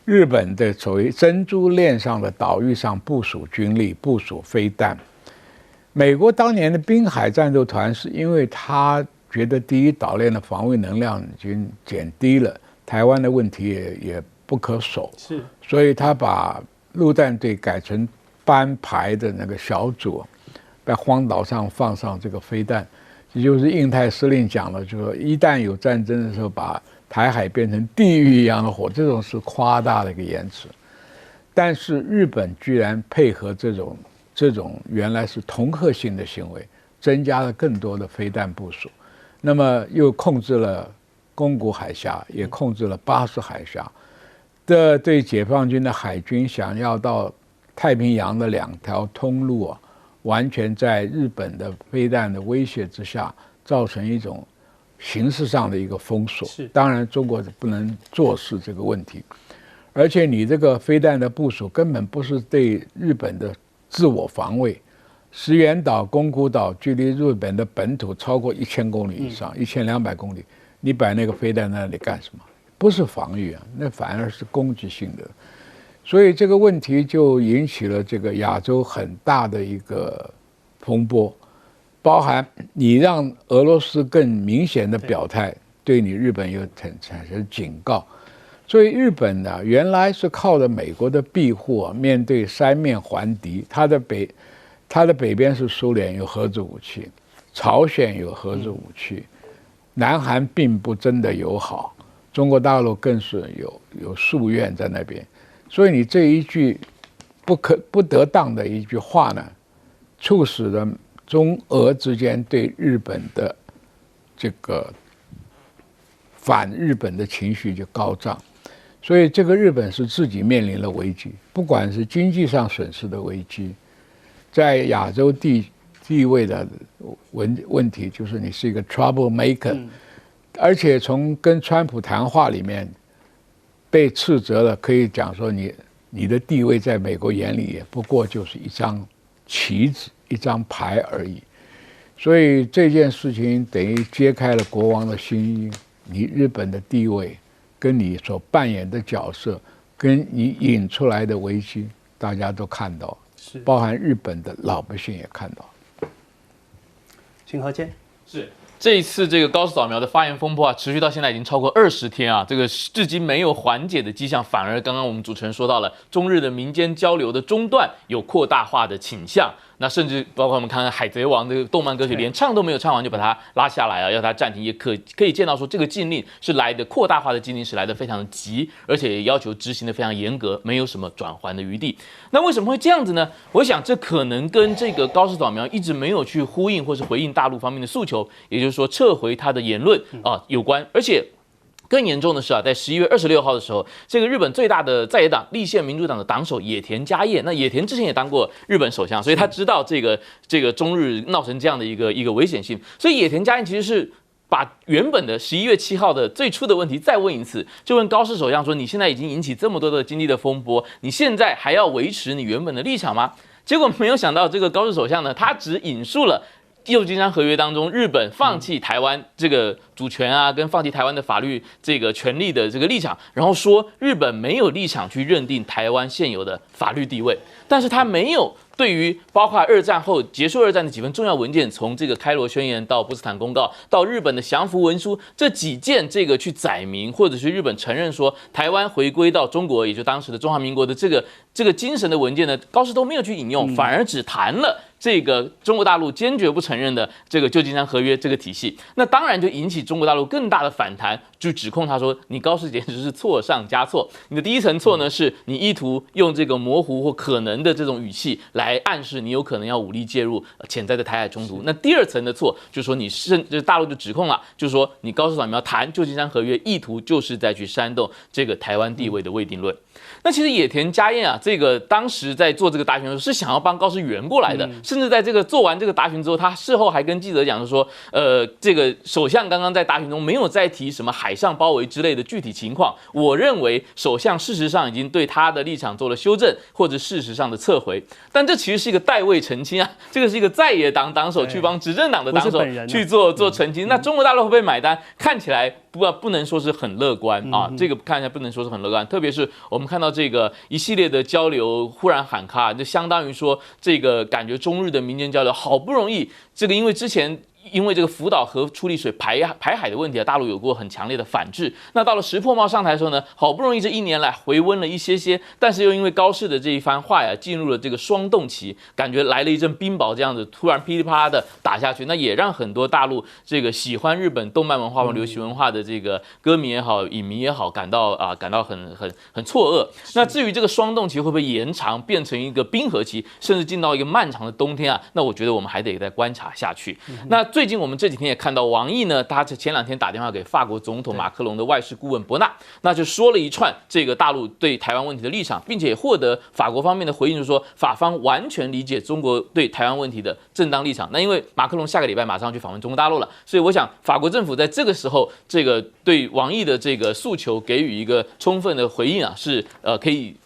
日本的所谓珍珠链上的岛屿上部署军力、部署飞弹。美国当年的滨海战斗团是因为他觉得第一岛链的防卫能量已经减低了，台湾的问题也不可守，是，所以他把陆战队改成班排的那个小组，在荒岛上放上这个飞弹，也就是印太司令讲了，就说一旦有战争的时候，把台海变成地狱一样的火，这种是夸大的一个言辞。但是日本居然配合这种原来是恫吓性的行为，增加了更多的飞弹部署，那么又控制了宫古海峡，也控制了巴士海峡。这对解放军的海军想要到太平洋的2条通路啊，完全在日本的飞弹的威胁之下，造成一种形式上的一个封锁。当然，中国不能坐视这个问题，而且你这个飞弹的部署根本不是对日本的自我防卫。石垣岛、宫古岛距离日本的本土超过1000公里以上，1200公里，你摆那个飞弹在那里干什么？不是防御啊，那反而是攻击性的。所以这个问题就引起了这个亚洲很大的一个风波，包含你让俄罗斯更明显的表态，对你日本又产生警告。所以日本呢，原来是靠着美国的庇护啊，面对三面环敌，它的北边是苏联有核子武器，朝鲜有核子武器，南韩并不真的友好，中国大陆更是有夙愿在那边。所以你这一句不得当的一句话呢，促使了中俄之间对日本的这个反日本的情绪就高涨。所以这个日本是自己面临了危机，不管是经济上损失的危机，在亚洲地位的问题，就是你是一个 trouble maker，而且从跟川普谈话里面被斥责了，可以讲说你的地位在美国眼里也不过就是一张棋子、一张牌而已。所以这件事情等于揭开了国王的心意，你日本的地位跟你所扮演的角色，跟你引出来的危机，大家都看到，包含日本的老百姓也看到。请和谦。是。这一次这个高市早苗的发言风波啊，持续到现在已经超过20天啊，这个至今没有缓解的迹象，反而刚刚我们主持人说到了，中日的民间交流的中断有扩大化的倾向。那甚至包括我们看看《海贼王》这个动漫歌曲，连唱都没有唱完就把它拉下来啊，要它暂停，也可以见到说这个禁令是来的扩大化的禁令是来的非常的急，而且也要求执行的非常严格，没有什么转圜的余地。那为什么会这样子呢？我想这可能跟这个高市早苗一直没有去呼应或是回应大陆方面的诉求，也就是说撤回他的言论啊有关，而且。更严重的是啊，在11月26号的时候，这个日本最大的在野党立宪民主党的党首野田佳彦，那野田之前也当过日本首相，所以他知道这个中日闹成这样的一个危险性，所以野田佳彦其实是把原本的11月7号的最初的问题再问一次，就问高市首相说：“你现在已经引起这么多的经济的风波，你现在还要维持你原本的立场吗？”结果没有想到，这个高市首相呢，他只引述了旧金山合约当中日本放弃台湾这个主权啊，跟放弃台湾的法律这个权利的这个立场，然后说日本没有立场去认定台湾现有的法律地位，但是他没有对于包括二战后结束二战的几份重要文件，从这个开罗宣言到波茨坦公告到日本的降服文书这几件这个去载明，或者是日本承认说台湾回归到中国，也就当时的中华民国的这个精神的文件呢，高市都没有去引用，反而只谈了这个中国大陆坚决不承认的这个旧金山合约这个体系，那当然就引起中国大陆更大的反弹，就指控他说你高市简直是错上加错。你的第一层错呢，是你意图用这个模糊或可能的这种语气来暗示你有可能要武力介入潜在的台海冲突。那第二层的错就是说就是大陆就指控了，就是说你高市早苗谈旧金山合约意图就是在去煽动这个台湾地位的未定论。那其实野田佳彦啊，这个当时在做这个答询的时候是想要帮高市圆过来的，甚至在这个做完这个答询之后，他事后还跟记者讲说，这个首相刚刚在答询中没有再提什么海上包围之类的具体情况，我认为首相事实上已经对他的立场做了修正或者事实上的撤回，但这其实是一个代位澄清啊，这个是一个在野党党首去帮执政党的党首去做澄清，那中国大陆会不会买单？看起来不能说是很乐观啊，这个看起来不能说是很乐观，特别是我们看到这个一系列的交流忽然喊卡，就相当于说这个感觉中日的民间交流好不容易这个因为之前。因为这个福岛核处理水排海的问题啊，大陆有过很强烈的反制。那到了石破茂上台的时候呢，好不容易这1年来回温了一些，但是又因为高市的这一番话呀，进入了这个霜冻期，感觉来了一阵冰雹这样子，突然噼里啪啦的打下去，那也让很多大陆这个喜欢日本动漫文化或流行文化的这个歌迷也好、影迷也好，感到很错愕。那至于这个霜冻期会不会延长，变成一个冰河期，甚至进到一个漫长的冬天啊？那我觉得我们还得再观察下去。那最近我们这几天也看到王毅呢，他前2天打电话给法国总统马克龙的外事顾问伯纳，那就说了一串这个大陆对台湾问题的立场，并且也获得法国方面的回应，就是说法方完全理解中国对台湾问题的正当立场。那因为马克龙下个礼拜马上去访问中国大陆了，所以我想法国政府在这个时候，这个对王毅的这个诉求给予一个充分的回应啊，是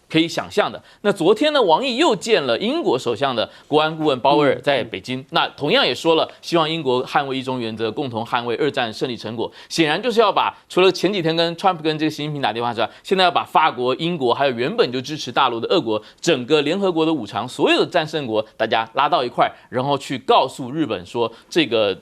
可以想象的。那昨天呢，王毅又见了英国首相的国安顾问鲍威尔在北京，那同样也说了，希望英国捍卫一中原则，共同捍卫2战胜利成果。显然就是要把除了前几天跟 Trump 跟这个习近平打电话之外，现在要把法国、英国还有原本就支持大陆的俄国，整个联合国的5常所有的战胜国，大家拉到一块，然后去告诉日本说这个。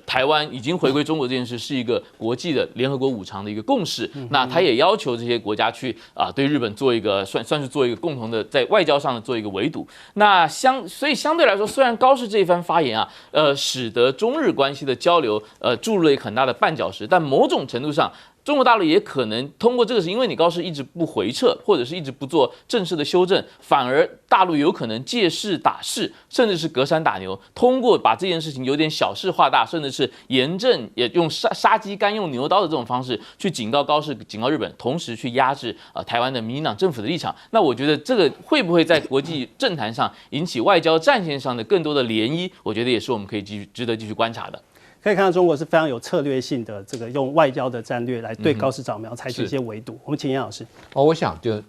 台湾已经回归中国这件事是一个国际的联合国5常的一个共识，那他也要求这些国家去对日本做一个算是做一个共同的在外交上的做一个围堵。那所以相对来说，虽然高市这一番发言啊，使得中日关系的交流注入了一个很大的绊脚石，但某种程度上。中国大陆也可能通过这个事，因为你高市一直不回撤，或者是一直不做正式的修正，反而大陆有可能借势打势，甚至是隔山打牛，通过把这件事情有点小事化大，甚至是严正也用杀鸡肝用牛刀的这种方式去警告高市、警告日本，同时去压制台湾的民进党政府的立场。那我觉得这个会不会在国际政坛上引起外交战线上的更多的涟漪？我觉得也是我们可以值得继续观察的。可以看到中国是非常有策略性的，这个用外交的战略来对高市早苗采取一些围堵。我们请严老师。我想就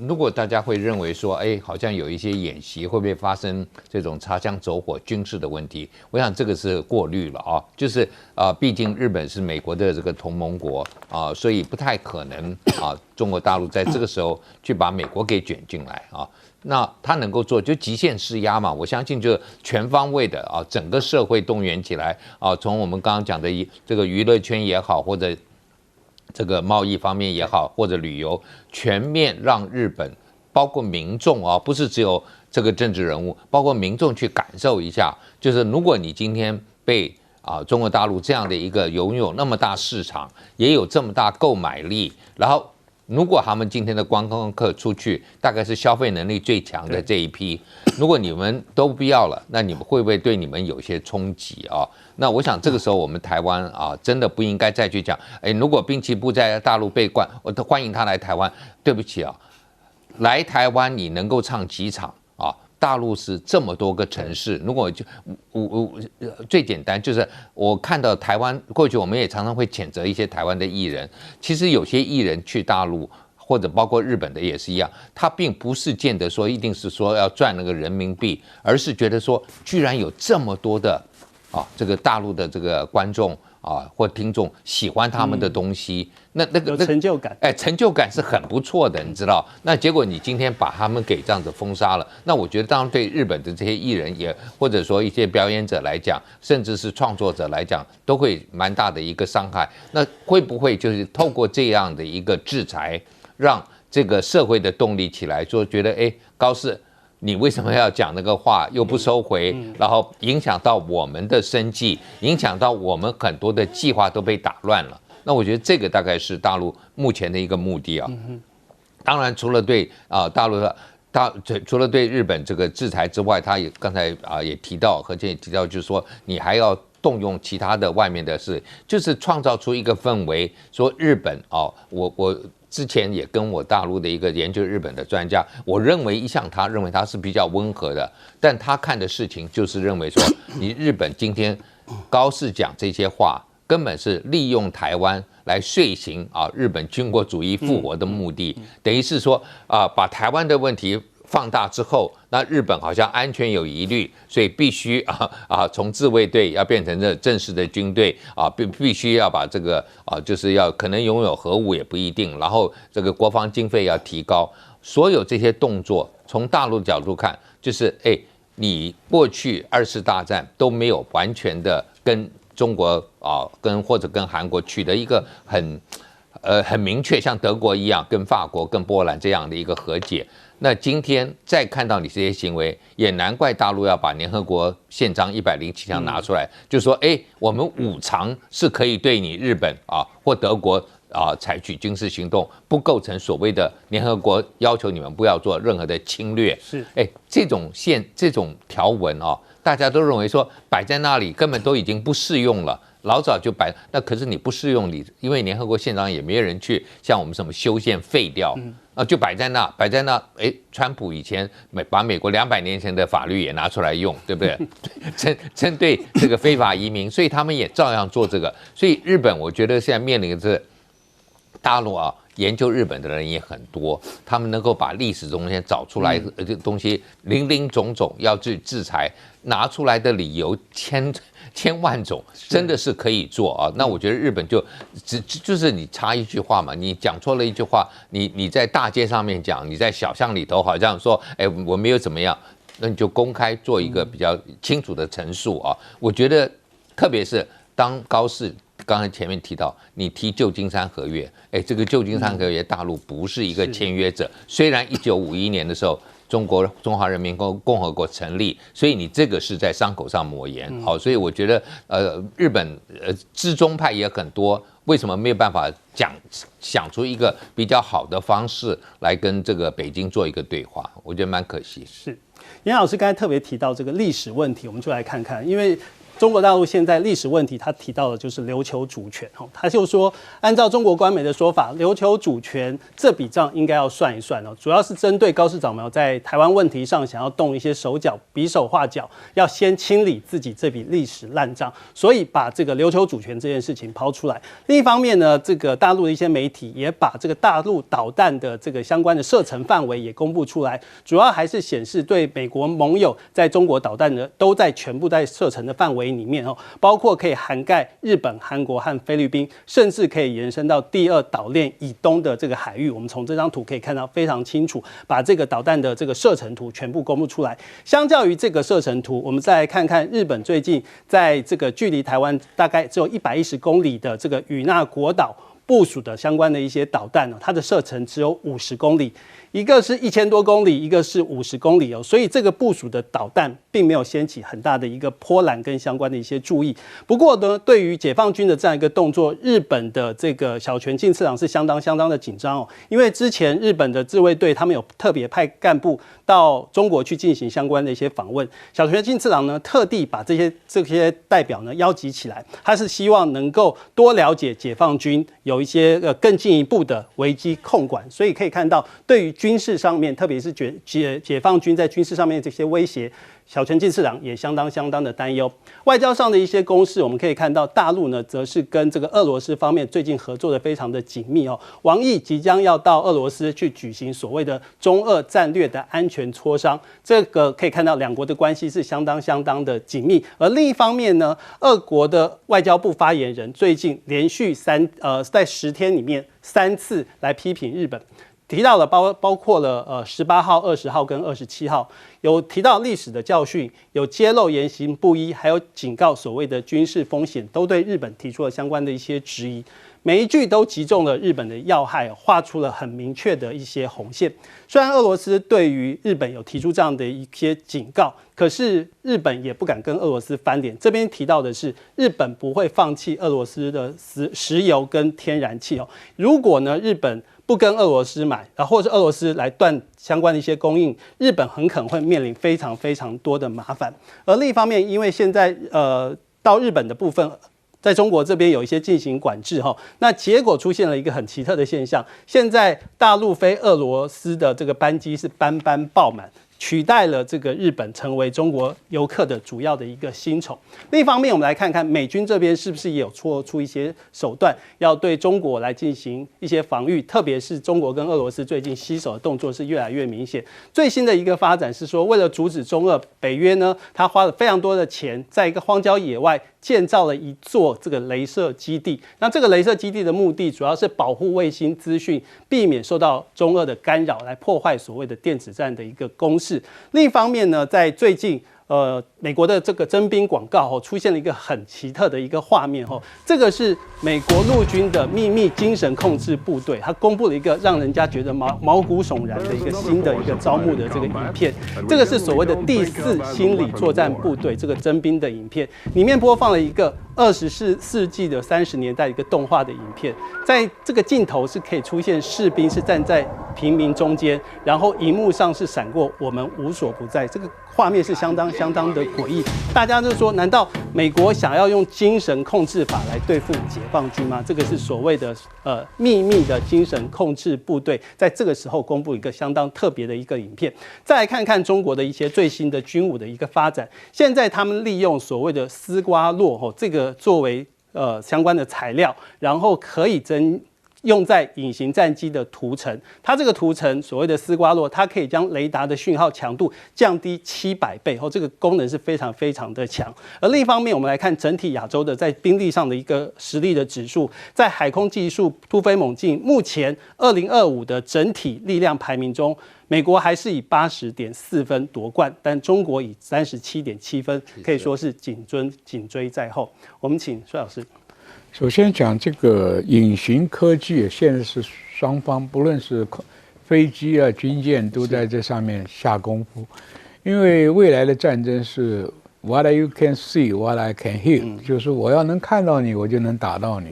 如果大家会认为说，好像有一些演习会不会发生这种擦枪走火军事的问题，我想这个是过滤了啊，就是毕竟日本是美国的这个同盟国啊，所以不太可能中国大陆在这个时候去把美国给卷进来啊。那他能够做就极限施压嘛，我相信就全方位的整个社会动员起来从我们刚刚讲的这个娱乐圈也好，或者这个贸易方面也好，或者旅游，全面让日本包括民众不是只有这个政治人物，包括民众去感受一下，就是如果你今天被中国大陆这样的一个拥有那么大市场，也有这么大购买力，然后。如果他们今天的观光客出去，大概是消费能力最强的这一批，如果你们都不要了，那你们会不会对你们有些冲击啊？那我想这个时候我们台湾真的不应该再去讲，如果滨崎步在大陆被关，我都欢迎他来台湾。对不起来台湾你能够唱几场大陆是这么多个城市，如果最简单就是我看到台湾过去我们也常常会谴责一些台湾的艺人，其实有些艺人去大陆或者包括日本的也是一样，他并不是见得说一定是说要赚那个人民币，而是觉得说居然有这么多的这个大陆的这个观众或听众喜欢他们的东西，那个有成就感，成就感是很不错的，你知道？那结果你今天把他们给这样子封杀了，那我觉得当然对日本的这些艺人也或者说一些表演者来讲，甚至是创作者来讲，都会蛮大的一个伤害。那会不会就是透过这样的一个制裁，让这个社会的动力起来，说觉得高市你为什么要讲那个话又不收回，然后影响到我们的生计，影响到我们很多的计划都被打乱了。那我觉得这个大概是大陆目前的一个目的啊。当然，除了对大陆的除了对日本这个制裁之外，他也刚才也提到，何健也提到，就是说你还要动用其他的外面的事，就是创造出一个氛围，说日本我之前也跟我大陆的一个研究日本的专家，我认为他认为他是比较温和的，但他看的事情就是认为说，你日本今天高市讲这些话，根本是利用台湾来遂行日本军国主义复活的目的，等于是说把台湾的问题放大之后，那日本好像安全有疑虑，所以必须从自卫队要变成这正式的军队必须要把这个就是要可能拥有核武也不一定，然后这个国防经费要提高，所有这些动作从大陆的角度看，就是你过去2次大战都没有完全的跟中国或者跟韩国取得一个很明确，像德国一样跟法国跟波兰这样的一个和解。那今天再看到你这些行为，也难怪大陆要把联合国宪章107条拿出来，就说我们武藏是可以对你日本或德国采取军事行动，不构成所谓的联合国要求你们不要做任何的侵略。是这种条文大家都认为说摆在那里根本都已经不适用了。老早就摆，那可是你不适用因为联合国宪章也没有人去像我们什么修宪废掉，就摆在那，川普以前把美国200年前的法律也拿出来用，对不对？针对这个非法移民，所以他们也照样做这个。所以日本，我觉得现在面临的大陆研究日本的人也很多，他们能够把历史中间找出来的东西林林总总要去制裁，拿出来的理由千万种，真的是可以做那我觉得日本就是你插一句话嘛，你讲错了一句话，你在大街上面讲，你在小巷里头好像说我没有怎么样，那你就公开做一个比较清楚的陈述我觉得特别是当高市刚才前面提到，你提旧金山合约，这个旧金山合约大陆不是一个签约者，虽然1951年的时候中华人民共和国成立，所以你这个是在伤口上抹盐。所以我觉得日本知中派也很多，为什么没有办法想出一个比较好的方式来跟这个北京做一个对话？我觉得蛮可惜。是，严老师刚才特别提到这个历史问题，我们就来看看，因为中国大陆现在历史问题，他提到的就是琉球主权。他就说，按照中国官媒的说法，琉球主权这笔账应该要算一算主要是针对高市早苗在台湾问题上想要动一些手脚，比手画脚，要先清理自己这笔历史烂账，所以把这个琉球主权这件事情抛出来。另一方面呢，这个大陆的一些媒体也把这个大陆导弹的这个相关的射程范围也公布出来，主要还是显示对美国盟友在中国导弹的都在全部在射程的范围里面包括可以涵盖日本、韩国和菲律宾，甚至可以延伸到第2岛链以东的这个海域。我们从这张图可以看到非常清楚，把这个导弹的这个射程图全部公布出来。相较于这个射程图，我们再来看看日本最近在这个距离台湾大概只有110公里的这个与那国岛部署的相关的一些导弹它的射程只有50公里。一个是1000多公里，一个是50公里所以这个部署的导弹并没有掀起很大的一个波澜跟相关的一些注意。不过呢，对于解放军的这样一个动作，日本的这个小泉进次郎是相当的紧张因为之前日本的自卫队他们有特别派干部到中国去进行相关的一些访问，小泉进次郎呢特地把这些代表呢邀集起来，他是希望能够多了解解放军有一些更进一步的危机控管，所以可以看到对于军事上面，特别是解放军在军事上面这些威胁，小泉进次郎也相当的担忧。外交上的一些攻势，我们可以看到大陆呢，则是跟这个俄罗斯方面最近合作的非常的紧密王毅即将要到俄罗斯去举行所谓的中俄战略的安全磋商，这个可以看到两国的关系是相当的紧密。而另一方面呢，俄国的外交部发言人最近连续在10天里面3次来批评日本。提到了包括了18号、20号跟27号，有提到历史的教训，有揭露言行不一，还有警告所谓的军事风险，都对日本提出了相关的一些质疑。每一句都击中了日本的要害，画出了很明确的一些红线。虽然俄罗斯对于日本有提出这样的一些警告，可是日本也不敢跟俄罗斯翻脸。这边提到的是，日本不会放弃俄罗斯的石油跟天然气哦。如果呢日本不跟俄罗斯买，或者是俄罗斯来断相关的一些供应，日本很可能会面临非常非常多的麻烦。而另一方面，因为现在到日本的部分，在中国这边有一些进行管制哈，那结果出现了一个很奇特的现象，现在大陆飞俄罗斯的这个班机是班班爆满。取代了这个日本成为中国游客的主要的一个新宠。另一方面，我们来看看美军这边是不是也有做出一些手段，要对中国来进行一些防御，特别是中国跟俄罗斯最近携手的动作是越来越明显。最新的一个发展是说，为了阻止中俄，北约呢，他花了非常多的钱，在一个荒郊野外建造了一座这个雷射基地。那这个雷射基地的目的主要是保护卫星资讯，避免受到中俄的干扰，来破坏所谓的电子战的一个攻势。另一方面呢，在最近美国的这个征兵广告出现了一个很奇特的一个画面这个是美国陆军的秘密精神控制部队，它公布了一个让人家觉得毛骨悚然的一个新的一个招募的这个影片。这个是所谓的第4心理作战部队这个征兵的影片，里面播放了一个24世纪的30年代一个动画的影片，在这个镜头是可以出现士兵是站在平民中间，然后荧幕上是闪过我们无所不在，这个画面是相当的诡异。大家就说，难道美国想要用精神控制法来对付解放军吗？这个是所谓的秘密的精神控制部队，在这个时候公布一个相当特别的一个影片。再来看看中国的一些最新的军武的一个发展，现在他们利用所谓的丝瓜络这个作为相关的材料，然后可以用在隐形战机的涂层，它这个涂层所谓的丝瓜络，它可以将雷达的讯号强度降低700倍，这个功能是非常的强。而另一方面，我们来看整体亚洲的在兵力上的一个实力的指数，在海空技术突飞猛进，目前2025的整体力量排名中，美国还是以80.4分夺冠，但中国以37.7分，可以说是紧追在后。我们请孙老师。首先讲这个隐形科技，现在是双方不论是飞机啊、军舰都在这上面下功夫，因为未来的战争是 What you can see, what I can hear，就是我要能看到你，我就能打到你；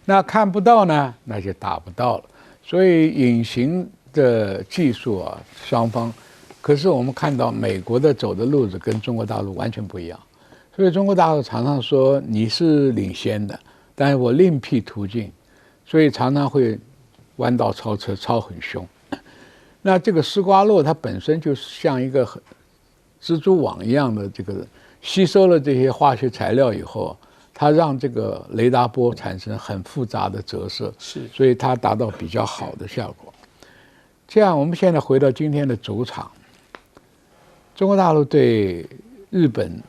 那看不到呢，那就打不到了。所以隐形的技术啊，双方，可是我们看到美国的走的路子跟中国大陆完全不一样，所以中国大陆常常说你是领先的。但是我另辟途径，所以常常会弯道超车，超很凶。那这个丝瓜络它本身就像一个蜘蛛网一样的，这个吸收了这些化学材料以后，它让这个雷达波产生很复杂的折射，所以它达到比较好的效果。这样，我们现在回到今天的主场，中国大陆对日本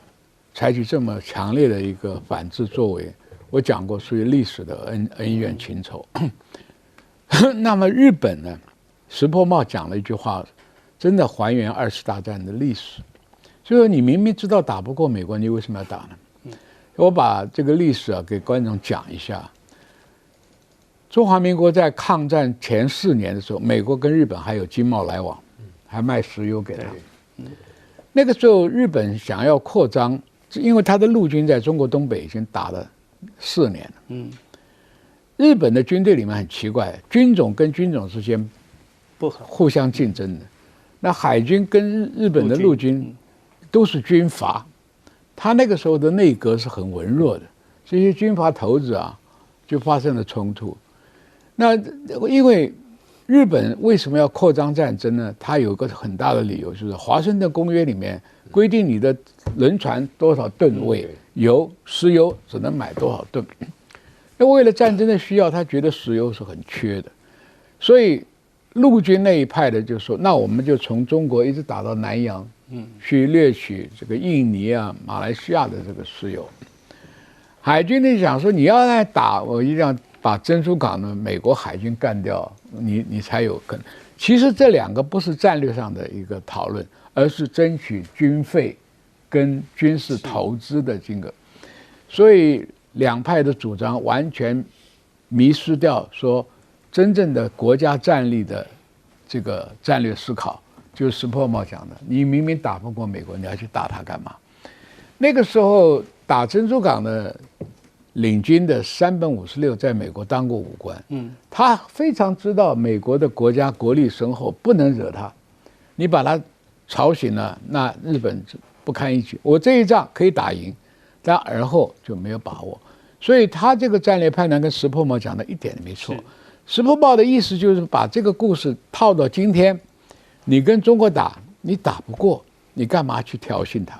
采取这么强烈的一个反制作为。我讲过，属于历史的恩怨情仇。那么日本呢？石破茂讲了一句话，真的还原2次大战的历史。所以说，你明明知道打不过美国，你为什么要打呢？我把这个历史给观众讲一下。中华民国在抗战前4年的时候，美国跟日本还有经贸来往，还卖石油给他。那个时候，日本想要扩张，因为他的陆军在中国东北已经打了4年了。日本的军队里面很奇怪，军种跟军种之间不互相竞争的。那海军跟日本的陆军都是军阀，他那个时候的内阁是很文弱的，这些军阀头子啊就发生了冲突。那因为日本为什么要扩张战争呢？它有个很大的理由，就是华盛顿公约里面规定你的轮船多少吨位，石油只能买多少吨。那为了战争的需要，他觉得石油是很缺的，所以陆军那一派的就说，那我们就从中国一直打到南洋，去掠取这个印尼啊、马来西亚的这个石油。海军呢想说，你要来打，我一定要把珍珠港的美国海军干掉，你才有可能。其实这两个不是战略上的一个讨论，而是争取军费跟军事投资的金额。所以两派的主张完全迷失掉说真正的国家战力的这个战略思考，就是石破茂讲的，你明明打不过美国，你要去打它干嘛？那个时候打珍珠港的领军的山本五十六在美国当过武官，他非常知道美国的国家国力深厚，不能惹他，你把他吵醒了，那日本不堪一击。我这一仗可以打赢，但而后就没有把握。所以他这个战略判断跟石破茂讲的一点都没错。石破茂的意思就是把这个故事套到今天，你跟中国打，你打不过，你干嘛去挑衅他？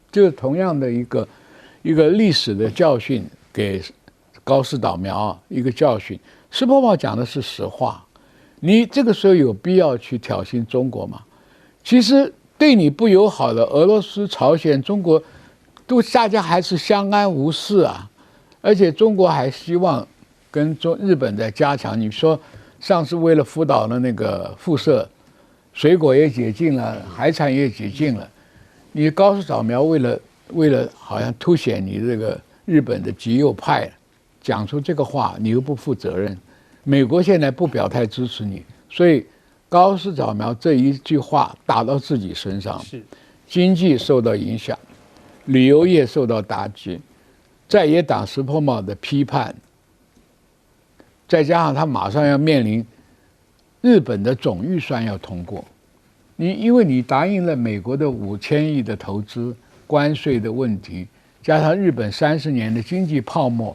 就是同样的一个历史的教训，给高市早苗一个教训。石破茂讲的是实话，你这个时候有必要去挑衅中国吗？其实对你不友好的俄罗斯、朝鲜、中国，都大家还是相安无事啊。而且中国还希望跟日本在加强。你说上次为了福岛的那个辐射，水果也解禁了，海产也解禁了，你高市早苗为了好像凸显你这个日本的极右派，讲出这个话，你又不负责任。美国现在不表态支持你，所以高市早苗这一句话打到自己身上，经济受到影响，旅游业受到打击。在野党石破茂的批判，再加上他马上要面临日本的总预算要通过，因为你答应了美国的5000亿的投资、关税的问题，加上日本30年的经济泡沫，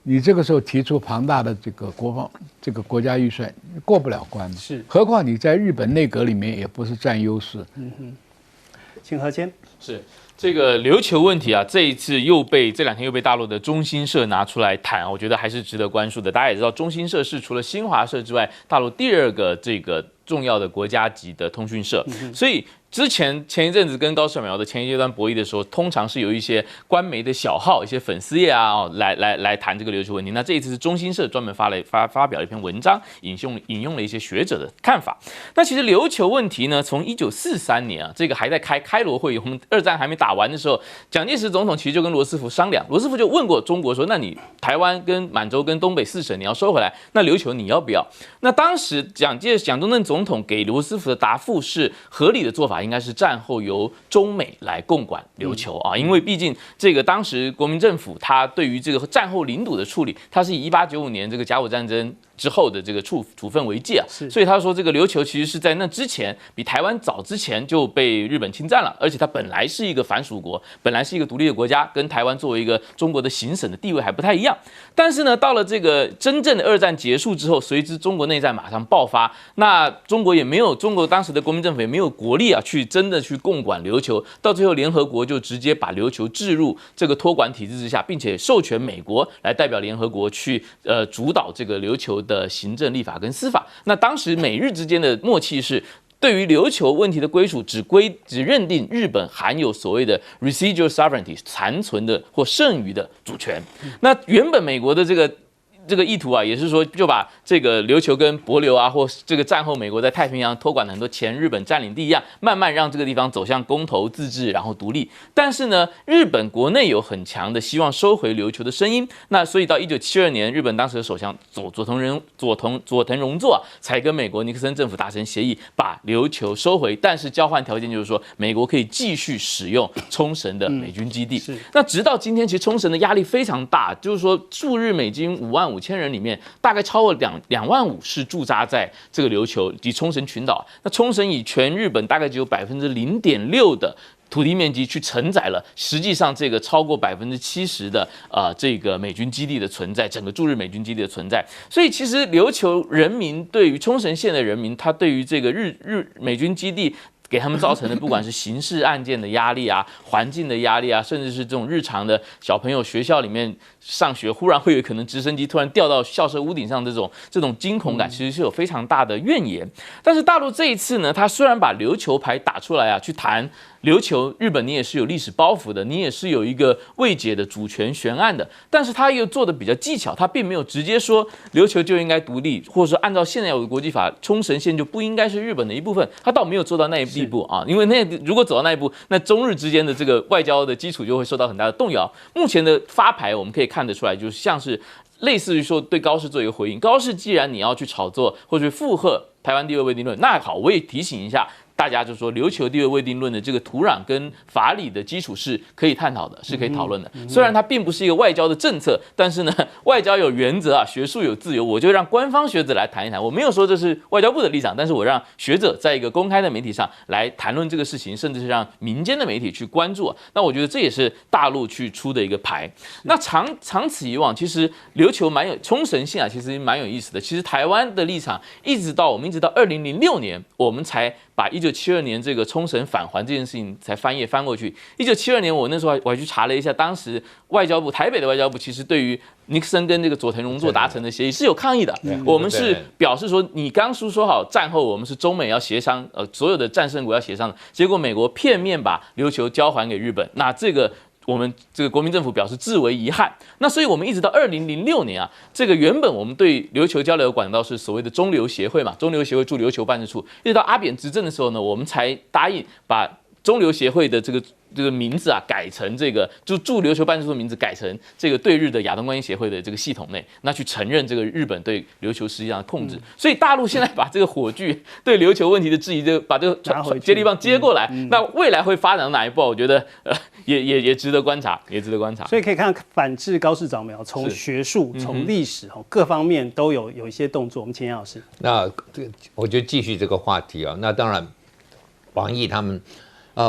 你这个时候提出庞大的这个国家预算，过不了关。是，何况你在日本内阁里面也不是占优势。请和谦。是。这个琉球问题啊，这2天又被大陆的中新社拿出来谈，我觉得还是值得关注的。大家也知道，中新社是除了新华社之外，大陆第2个这个重要的国家级的通讯社，所以前一阵子跟高市早苗的前一阶段博弈的时候，通常是有一些官媒的小号、一些粉丝页啊，来谈这个琉球问题。那这一次是中新社专门发表了一篇文章，引用了一些学者的看法。那其实琉球问题呢，从1943年啊，这个还在开罗会议，我们2战还没打完的时候，蒋介石总统其实就跟罗斯福商量，罗斯福就问过中国说，那你台湾跟满洲跟东北4省你要收回来，那琉球你要不要？那当时蒋中正总统给罗斯福的答复是，合理的做法应该是战后由中美来共管琉球啊，因为毕竟这个当时国民政府他对于这个战后领土的处理，他是以1895年这个甲午战争之后的这个处分为界啊，所以他说这个琉球其实是在那之前，比台湾早之前就被日本侵占了，而且它本来是一个藩属国，本来是一个独立的国家，跟台湾作为一个中国的行省的地位还不太一样。但是呢，到了这个真正的2战结束之后，随之中国内战马上爆发，那中国当时的国民政府也没有国力啊，去真的去共管琉球，到最后联合国就直接把琉球置入这个托管体制之下，并且授权美国来代表联合国去主导这个琉球的行政、立法跟司法。那当时美日之间的默契是，对于琉球问题的归属只认定日本含有所谓的 residual sovereignty 残存的或剩余的主权。那原本美国的这个意图啊，也是说就把这个琉球跟帛琉啊，或这个战后美国在太平洋托管的很多前日本占领地一样，慢慢让这个地方走向公投自治，然后独立。但是呢，日本国内有很强的希望收回琉球的声音，那所以到1972年，日本当时的首相佐藤荣作才跟美国尼克森政府达成协议，把琉球收回，但是交换条件就是说，美国可以继续使用冲绳的美军基地。那直到今天，其实冲绳的压力非常大，就是说驻日美军55000人里面，大概超过2万5是驻扎在这个琉球及冲绳群岛。那冲绳以全日本大概只有0.6%的土地面积去承载了，实际上这个超过70%的这个美军基地的存在，整个驻日美军基地的存在。所以其实琉球人民对于冲绳县的人民，他对于这个日美军基地给他们造成的，不管是刑事案件的压力啊、环境的压力啊，甚至是这种日常的小朋友学校里面上学，忽然会有可能直升机突然掉到校舍屋顶上，这种惊恐感，其实是有非常大的怨言。但是大陆这一次呢，他虽然把琉球牌打出来啊，去谈琉球，日本你也是有历史包袱的，你也是有一个未解的主权悬案的，但是他又做的比较技巧，他并没有直接说琉球就应该独立，或者说按照现在有的国际法，冲绳县就不应该是日本的一部分，他倒没有做到那一地步啊，因为如果走到那一步，那中日之间的这个外交的基础就会受到很大的动摇。目前的发牌我们可以看得出来，就是像是类似于说对高市做一个回应。高市既然你要去炒作或者附和台湾第二未定论，那好，我也提醒一下大家，就是说琉球第二未定论的这个土壤跟法理的基础是可以探讨的，是可以讨论的。虽然它并不是一个外交的政策，但是呢，外交有原则啊，学术有自由，我就让官方学者来谈一谈。我没有说这是外交部的立场，但是我让学者在一个公开的媒体上来谈论这个事情，甚至是让民间的媒体去关注。那我觉得这也是大陆去出的一个牌。那长此以往，其实琉球冲绳县啊，其实蛮有意思的。其实台湾的立场一直到2006年，我们才把1972年这个冲绳返还这件事情才翻页翻过去。1972年，我那时候我还去查了一下，当时台北的外交部其实对于尼克森跟这个佐藤荣作达成的协议是有抗议的。我们是表示说，你刚说好战后我们是中美要协商，所有的战胜国要协商的，结果美国片面把琉球交还给日本，那这个我们这个国民政府表示至为遗憾。那所以我们一直到2006年啊，这个原本我们对琉球交流管道是所谓的中琉协会嘛，中琉协会驻琉球办事处，一直到阿扁执政的时候呢，我们才答应把中琉协会的这个名字啊改成这个就驻琉球办事处的名字改成这个对日的亚东关系协会的这个系统内，那去承认这个日本对琉球实际上的控制。所以大陆现在把这个火炬对琉球问题的质疑，把这个接力棒接过来，那未来会发展到哪一步？我觉得也值得观察，也值得观察。所以可以看反制高市早苗，从学术、从历史各方面都有一些动作。我们钱老师，那这个我就继续这个话题啊。那当然，王毅他们。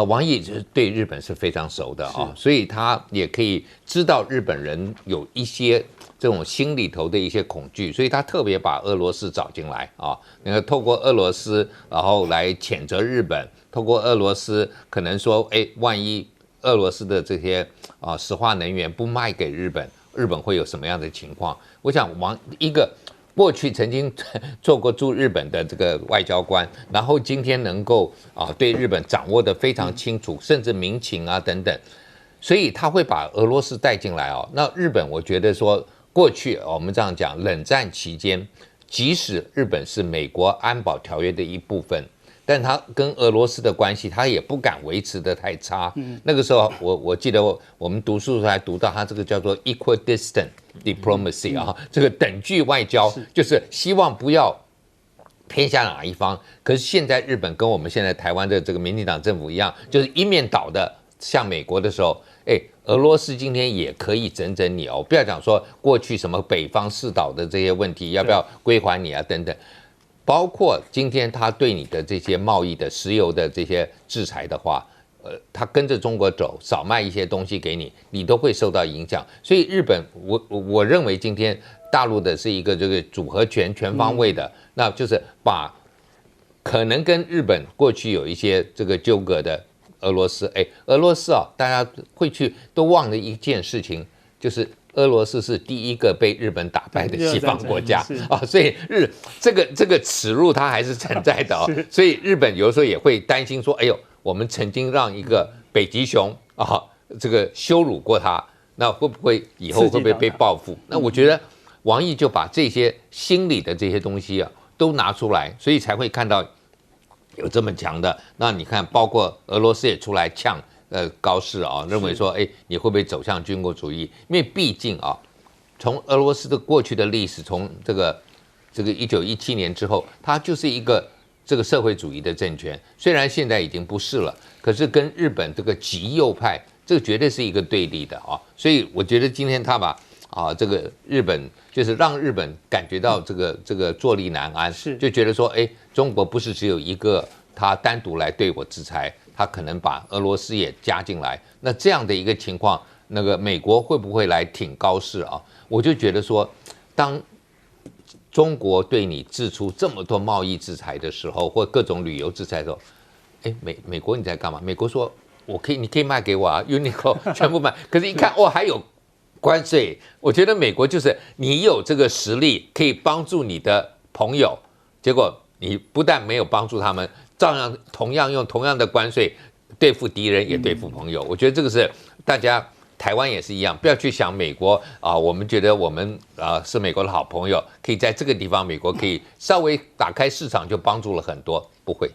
王毅对日本是非常熟的啊，所以他也可以知道日本人有一些这种心里头的一些恐惧，所以他特别把俄罗斯找进来啊，那个透过俄罗斯，然后来谴责日本，透过俄罗斯可能说，万一俄罗斯的这些石化能源不卖给日本，日本会有什么样的情况？我想一个。过去曾经做过驻日本的这个外交官，然后今天能够对日本掌握得非常清楚，甚至民情啊等等，所以他会把俄罗斯带进来哦。那日本我觉得说，过去我们这样讲，冷战期间，即使日本是美国安保条约的一部分，但他跟俄罗斯的关系，他也不敢维持得太差。那个时候我记得我们读书的时候还读到他这个叫做 equidistant diplomacy 啊，这个等距外交，就是希望不要偏向哪一方。可是现在日本跟我们现在台湾的这个民进党政府一样，就是一面倒的向美国的时候，俄罗斯今天也可以整整你哦，不要讲说过去什么北方四岛的这些问题要不要归还你啊等等。包括今天他对你的这些贸易的石油的这些制裁的话，他跟着中国走，少卖一些东西给你，你都会受到影响。所以日本，我认为今天大陆的是一个这个组合拳全方位的，那就是把可能跟日本过去有一些这个纠葛的俄罗斯，俄罗斯啊，大家会去都忘了一件事情，就是俄罗斯是第一个被日本打败的西方国家啊，所以这个耻辱它还是存在的哦。所以日本有时候也会担心说，我们曾经让一个北极熊啊，这个羞辱过他，那会不会以后会不会被报复？那我觉得王毅就把这些心理的这些东西啊都拿出来，所以才会看到有这么强的。那你看，包括俄罗斯也出来呛。高市啊，认为说，你会不会走向军国主义？因为毕竟啊，从俄罗斯的过去的历史，从这个1917年之后，它就是一个这个社会主义的政权。虽然现在已经不是了，可是跟日本这个极右派，这个绝对是一个对立的啊。所以我觉得今天他把这个日本就是让日本感觉到这个坐立难安，就觉得说，中国不是只有一个他单独来对我制裁。他可能把俄罗斯也加进来，那这样的一个情况，那个美国会不会来挺高市啊？我就觉得说，当中国对你制出这么多贸易制裁的时候，或各种旅游制裁的时候，美国你在干嘛？美国说你可以卖给我啊 ，Uniqlo 全部卖，可是一看还有关税，我觉得美国就是你有这个实力可以帮助你的朋友，结果你不但没有帮助他们。照样同样用同样的关税对付敌人，也对付朋友。我觉得这个是大家台湾也是一样，不要去想美国我们觉得我们是美国的好朋友，可以在这个地方美国可以稍微打开市场就帮助了很多，不会。